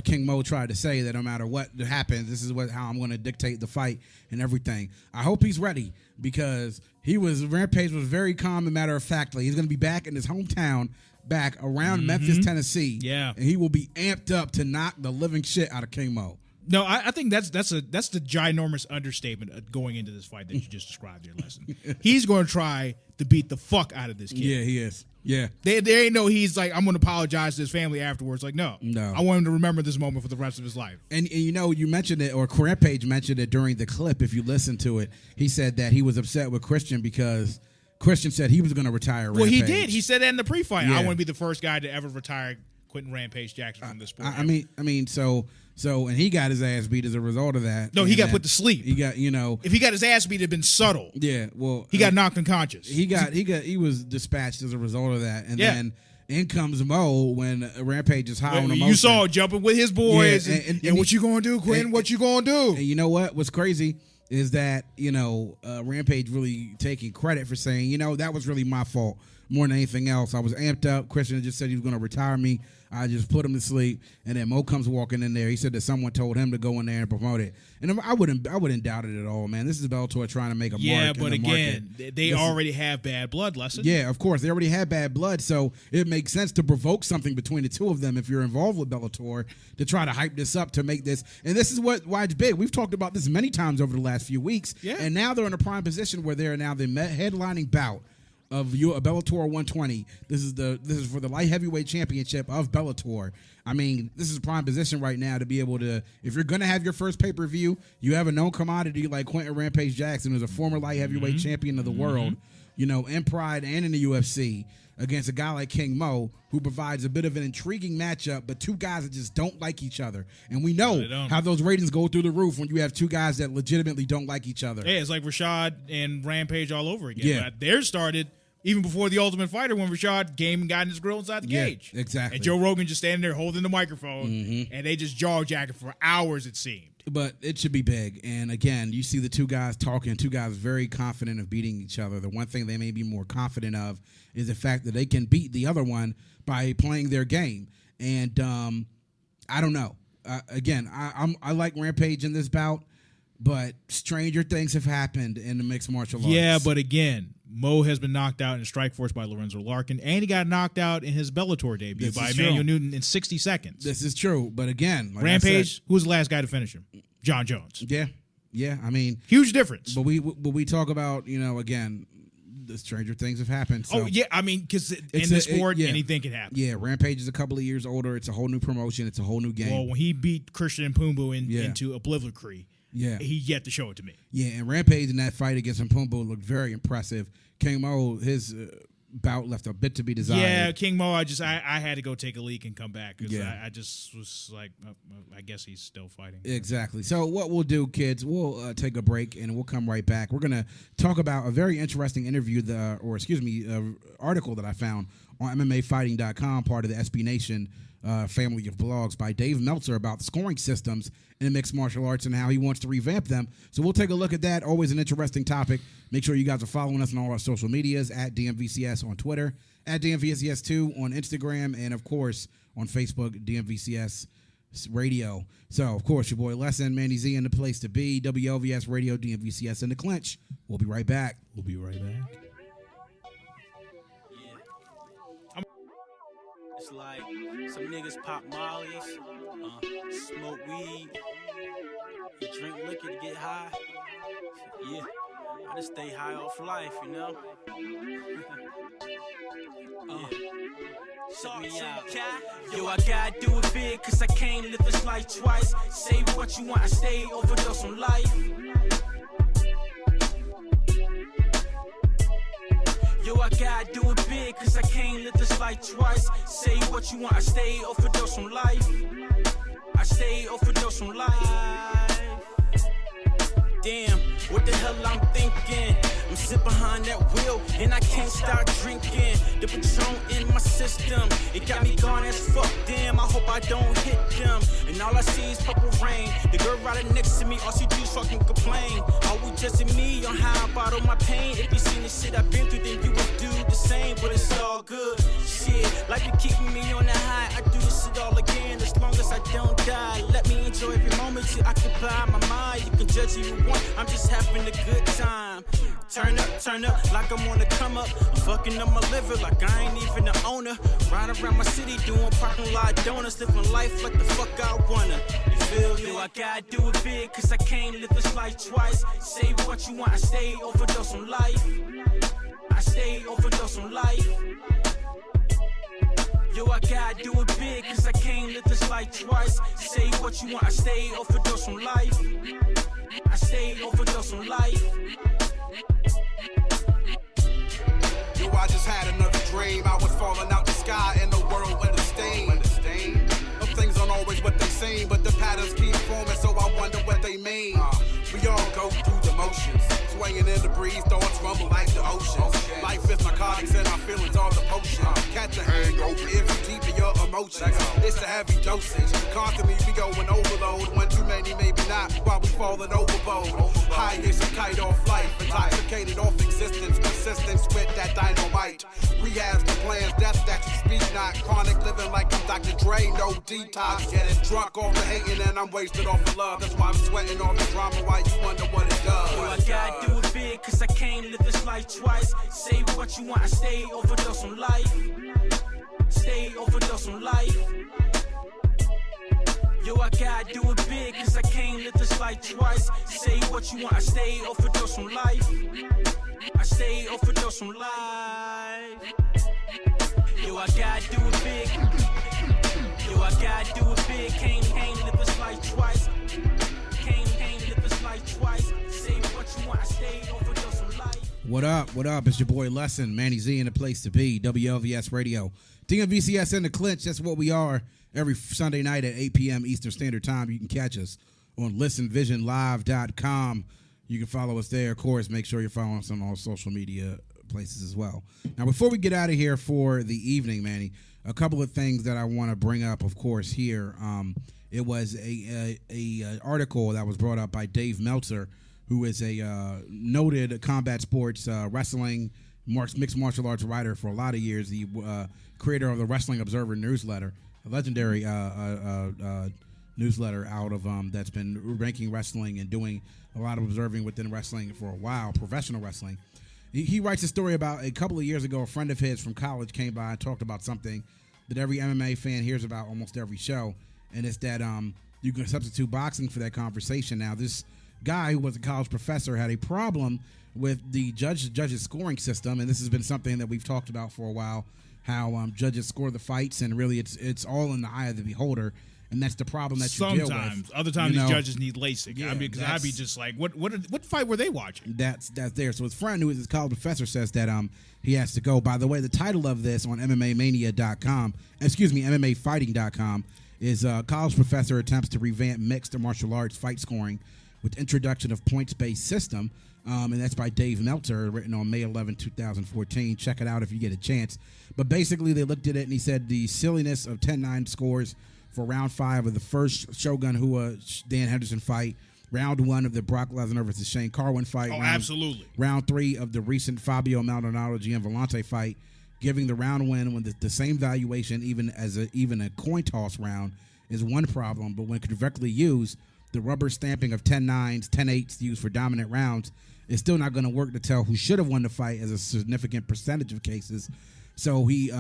King Mo tried to say, that no matter what happens, this is how I'm going to dictate the fight and everything. I hope he's ready, because Rampage was very calm and matter of factly. He's going to be back in his hometown, back around Memphis, Tennessee. Yeah. And he will be amped up to knock the living shit out of King Mo. No, I think that's the ginormous understatement going into this fight that you just described there, Lesson. He's going to try to beat the fuck out of this kid. Yeah, he is. Yeah. There ain't no he's like, I'm going to apologize to his family afterwards. Like, no. I want him to remember this moment for the rest of his life. And you know, you mentioned it, or Rampage mentioned it during the clip. If you listen to it, he said that he was upset with Christian because Christian said he was going to retire Rampage. Well, he did. He said that in the pre-fight. Yeah. I want to be the first guy to ever retire Quentin Rampage Jackson from this sport. I mean, so and he got his ass beat as a result of that. No, he got put to sleep. He got, if he got his ass beat, it'd been subtle. Yeah, well, he got knocked unconscious. He was dispatched as a result of that, and then in comes Mo when Rampage is high on emotion. You saw jumping with his boys, and what you gonna do, Quentin? What you gonna do? And you know what? What's crazy is that Rampage really taking credit for saying, that was really my fault more than anything else. I was amped up. Christian just said he was going to retire me. I just put him to sleep, and then Mo comes walking in there. He said that someone told him to go in there and promote it, and I wouldn't doubt it at all, man. This is Bellator trying to make a mark. Yeah, but again, they already have bad blood, Lesson. Yeah, of course, they already have bad blood, so it makes sense to provoke something between the two of them if you're involved with Bellator to try to hype this up to make this. And this is why it's big. We've talked about this many times over the last few weeks, and now they're in a prime position where they're now the headlining bout of Bellator 120. This is for the light heavyweight championship of Bellator. I mean, this is a prime position right now to be able to, if you're going to have your first pay-per-view, you have a known commodity like Quentin Rampage Jackson, who's a former light heavyweight champion of the world, in Pride and in the UFC, against a guy like King Mo, who provides a bit of an intriguing matchup, but two guys that just don't like each other. And we know how those ratings go through the roof when you have two guys that legitimately don't like each other. Yeah, it's like Rashad and Rampage all over again. Yeah. Theirs started even before the Ultimate Fighter, when Rashad came and got in his grill inside the cage. Exactly. And Joe Rogan just standing there holding the microphone, and they just jaw-jacking for hours, it seemed. But it should be big. And again, you see the two guys talking, two guys very confident of beating each other. The one thing they may be more confident of is the fact that they can beat the other one by playing their game. And I don't know. I like Rampage in this bout, but stranger things have happened in the mixed martial arts. Yeah, but again, Mo has been knocked out in Strikeforce by Lorenzo Larkin, and he got knocked out in his Bellator debut by Emmanuel Newton in 60 seconds. This is true, but again, like Rampage, who was the last guy to finish him? John Jones. Yeah. I mean, huge difference. But we talk about again, the stranger things have happened. So. Oh yeah, I mean, because in this sport, anything can happen. Yeah, Rampage is a couple of years older. It's a whole new promotion. It's a whole new game. Well, when he beat Christian Mpumbu into Oblivion, he yet to show it to me. Yeah, and Rampage in that fight against Mpumbu looked very impressive. King Mo, his bout left a bit to be desired. Yeah, King Mo, I had to go take a leak and come back because I just was like, I guess he's still fighting. Exactly. So what we'll do, kids, we'll take a break and we'll come right back. We're going to talk about a very interesting interview, article that I found on MMAfighting.com, part of the SB Nation family of blogs, by Dave Meltzer about the scoring systems in mixed martial arts and how he wants to revamp them. So we'll take a look at that. Always an interesting topic. Make sure you guys are following us on all our social medias, at DMVCS on Twitter, at DMVCS2 on Instagram, and, of course, on Facebook, DMVCS Radio. So, of course, your boy Lesson, Manny Z in the place to be, WLVS Radio, DMVCS in the Clinch. We'll be right back. It's like some niggas pop mollies, smoke weed, and drink liquor to get high. Yeah, I just stay high off life, you know? Check me out. Yo, I gotta do it big, cause I can't live this life twice. Say what you want, I stay overdose on life. Yo, I gotta do it big, cause I can't live this life twice. Say what you want, I stay overdose on life. I stay overdose on life. Damn, what the hell I'm thinking? I'm sitting behind that wheel and I can't stop drinking. The Patron in my system, it got me gone as fuck. Damn, I hope I don't hit them. And all I see is purple rain. The girl riding next to me, all she do is fucking complain. Are we judging me on how I bottle my pain? If you seen the shit I've been through, then you would do the same. But it's all good. Shit, life be keeping me on the high. I do this shit all again as long as I don't die. Let me enjoy every moment to occupy my mind. You can judge if you want, I'm just having a good time. Turn up, like I'm on the come up. I'm fucking up my liver like I ain't even the owner. Ride around my city doing parking lot donuts, living life like the fuck I wanna. You feel Yo, I gotta do it big, cause I can't live this life twice. Say what you want, I stay overdose on life. I stay overdose on life. Yo, I gotta do it big, cause I can't live this life twice. Say what you want, I stay overdose on life. I stay overdose on life. Yo, I just had another dream. I was falling out the sky and the world went to stain. No, things aren't always what they seem, but the patterns keep forming, so I wonder what they mean. We all go through the motions, swaying in the breeze, thoughts rumble like the ocean. Life is narcotics and our feelings are the potion. Catch a hangover if you deep in your emotions. It's a heavy dosage. Constantly we going overload. One too many, maybe not, while we falling overboard. High is a kite off life, intoxicated off existence, persistence with that dynamite. Rehab's the plans, that's that you speak not. Chronic living like I'm Dr. Dre, no detox. Getting drunk off the hating and I'm wasted off the love. That's why I'm sweating off the drama, why you wonder what it does. Yo, I gotta do it big, cause I can't live this life twice. Say what you want, I stay overdose on life. Stay overdose on life. Yo, I gotta do it big, cause I can't live this life twice. Say what you want, I stay overdose on life. I stay overdose on life. Yo, I gotta do it big. Yo, I gotta do it big. Can't live this life twice. Can't live this life twice. Say what you want, I stay overdose on life. What up? What up? It's your boy Lesson, Manny Z in the place to be, WLVS Radio. DMVCS in the Clinch, that's what we are. Every Sunday night at 8 p.m. Eastern Standard Time, you can catch us on listenvisionlive.com. You can follow us there. Of course, make sure you're following us on all social media places as well. Now, before we get out of here for the evening, Manny, a couple of things that I want to bring up, of course, here. It was a article that was brought up by Dave Meltzer, who is a noted combat sports wrestling mixed martial arts writer for a lot of years, the creator of the Wrestling Observer newsletter, a legendary newsletter out of that's been ranking wrestling and doing a lot of observing within wrestling for a while, professional wrestling. He writes a story about a couple of years ago, a friend of his from college came by and talked about something that every MMA fan hears about almost every show, and it's that you can substitute boxing for that conversation. Now, this guy who was a college professor had a problem with the judges scoring system, and this has been something that we've talked about for a while, how judges score the fights, and really it's all in the eye of the beholder, and that's the problem that you deal with. Sometimes, other times, these judges need LASIK. Yeah, I mean, because I'd be just like, what fight were they watching? That's there. So his friend, who is his college professor, says that he has to go. By the way, the title of this on MMAfighting.com is college professor attempts to revamp mixed martial arts fight scoring with introduction of points-based system. And that's by Dave Meltzer, written on May 11, 2014. Check it out if you get a chance. But basically, they looked at it, and he said the silliness of 10-9 scores for round 5 of the first Shogun Hua Dan Henderson fight, round 1 of the Brock Lesnar versus Shane Carwin fight. Oh, absolutely. Round 3 of the recent Fabio Maldonado Gian Vellante fight, giving the round win when the same valuation, even a coin toss round, is one problem. But when directly used, the rubber stamping of 10-9s, 10-8s used for dominant rounds is still not going to work to tell who should have won the fight as a significant percentage of cases. So he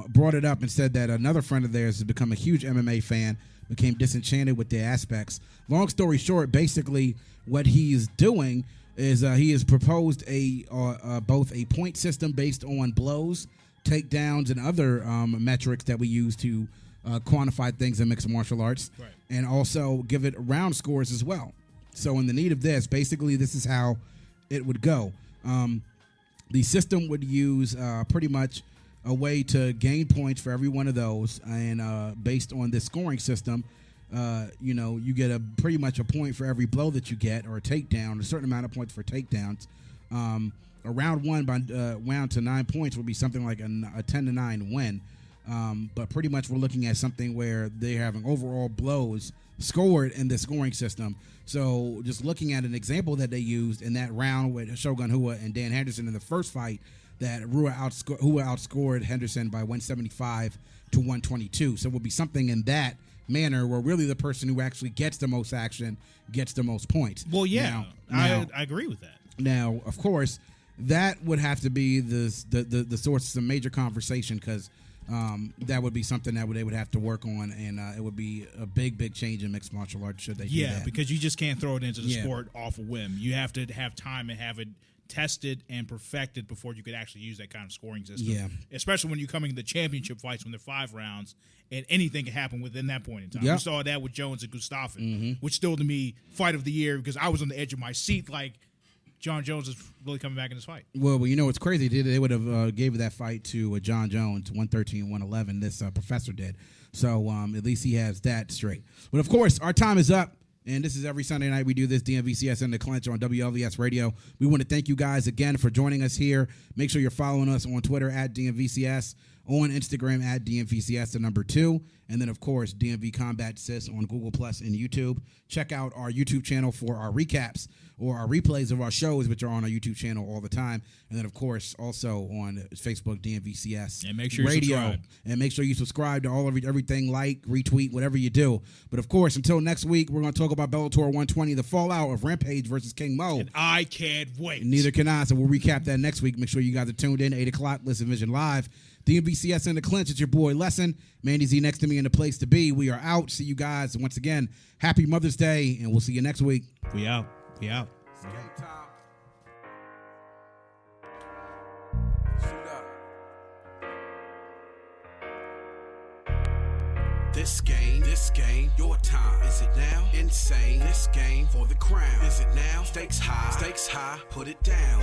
brought it up and said that another friend of theirs has become a huge MMA fan, became disenchanted with the aspects. Long story short, basically what he is doing is he has proposed both a point system based on blows, takedowns, and other metrics that we use to quantify things in mixed martial arts, right, and also give it round scores as well. So in the need of this, basically this is how it would go. The system would use pretty much a way to gain points for every one of those, and based on this scoring system, you get pretty much a point for every blow that you get, or a takedown, a certain amount of points for takedowns. A round 1 by round to 9 points would be something like a 10-9 win. But pretty much we're looking at something where they're having overall blows scored in the scoring system. So just looking at an example that they used in that round with Shogun Hua and Dan Henderson in the first fight, that Hua outscored Henderson by 175 to 122. So it would be something in that manner where really the person who actually gets the most action gets the most points. Well, yeah, I agree with that. Now, of course, that would have to be the source of some major conversation, because that would be something that they would have to work on, and it would be a big change in mixed martial arts should they do that. Yeah, because you just can't throw it into the sport off a whim. You have to have time and have it tested and perfected before you could actually use that kind of scoring system. Yeah. Especially when you're coming to the championship fights when they're 5 rounds and anything can happen within that point in time. Yep. We saw that with Jones and Gustafsson, which still to me fight of the year because I was on the edge of my seat like John Jones is really coming back in this fight. Well, you know what's crazy? They would have gave that fight to John Jones, 113-111. This professor did. So at least he has that straight. But, of course, our time is up. And this is every Sunday night we do this, DMVCS and the Clinch on WLVS Radio. We want to thank you guys again for joining us here. Make sure you're following us on Twitter at DMVCS, on Instagram at DMVCS, the number 2. And then, of course, DMV Combat Sis on Google Plus and YouTube. Check out our YouTube channel for our recaps or our replays of our shows, which are on our YouTube channel all the time. And then, of course, also on Facebook, DMVCS And make sure you Radio. subscribe. And make sure you subscribe to everything, like, retweet, whatever you do. But, of course, until next week, we're going to talk about Bellator 120, the fallout of Rampage versus King Mo. And I can't wait. Neither can I, so we'll recap that next week. Make sure you guys are tuned in, 8 o'clock, Listen Vision Live. DMVCS and the Clinch, it's your boy Lesson. Mandy Z next to me in the place to be. We are out. See you guys. Once again, happy Mother's Day, and we'll see you next week. We out. We out. It's game time. Suit up. This game, your time. Is it now? Insane. This game for the crown. Is it now? Stakes high, put it down.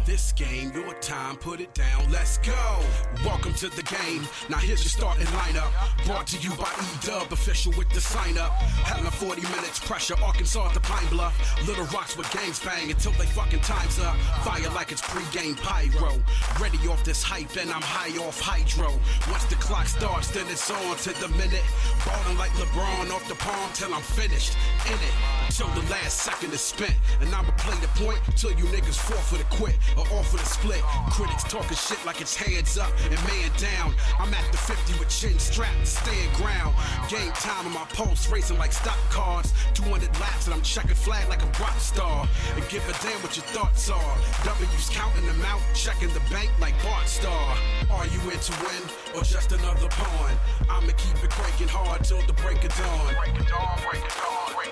This game, your time, put it down. Let's go. Welcome to the game. Now here's your starting lineup. Brought to you by E-Dub, official with the sign up. Having 40 minutes pressure, Arkansas to Pine Bluff. Little Rocks with gangs bang until they fucking time's up. Fire like it's pre-game pyro. Ready off this hype and I'm high off hydro. Once the clock starts, then it's on to the minute. Ballin' like LeBron off the palm till I'm finished in it. Till the last second is spent. And I'ma play the point till you niggas forfeit to quit or offer to split. Critics talking shit like it's hands up and man down. I'm at the 50 with chin strapped to stand ground. Game time on my pulse racing like stock cars. 200 laps and I'm checking flag like a rock star. And give a damn what your thoughts are. W's counting them out, checking the bank like Bart Star. Are you in to win or just another pawn? I'ma keep it breaking hard till the break of dawn.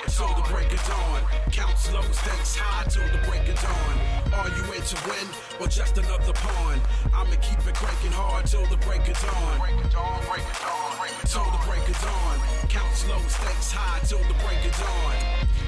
Till the break of dawn. Count slow, stakes high till the break of dawn. Are you in to win or just another pawn? I'ma keep it cranking hard till the break of dawn. Till the break of dawn. Count slow, stakes high till the break of dawn.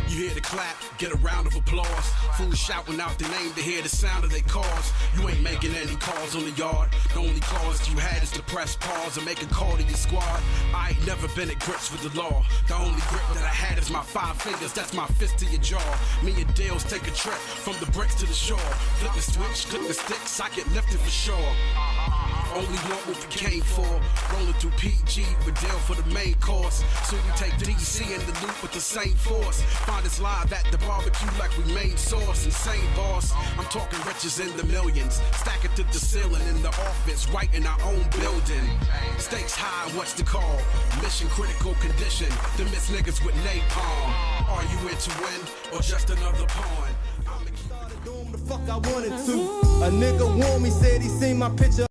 You hear the clap, get a round of applause. Fools shouting out their name to hear the sound of their calls. You ain't making any calls on the yard. The only cause you had is to press pause and make a call to your squad. I ain't never been at grips with the law. The only grip that I had is my 5 fingers, that's my fist to your jaw. Me and Dale's take a trip from the bricks to the shore. Flip the switch, clip the sticks, I get lifted for sure. Only want what we came for. Rolling through PG with Dale for the main course. So we take DC in the loop with the same force. Find us live at the barbecue like we main source. Insane boss, I'm talking riches in the millions. Stack it to the ceiling in the office, right in our own building. Stakes high, what's the call? Mission critical condition. The miss niggas with napalm. Are you in to win or just another pawn? Doing the fuck I wanted to. A nigga warned me, said he seen my picture.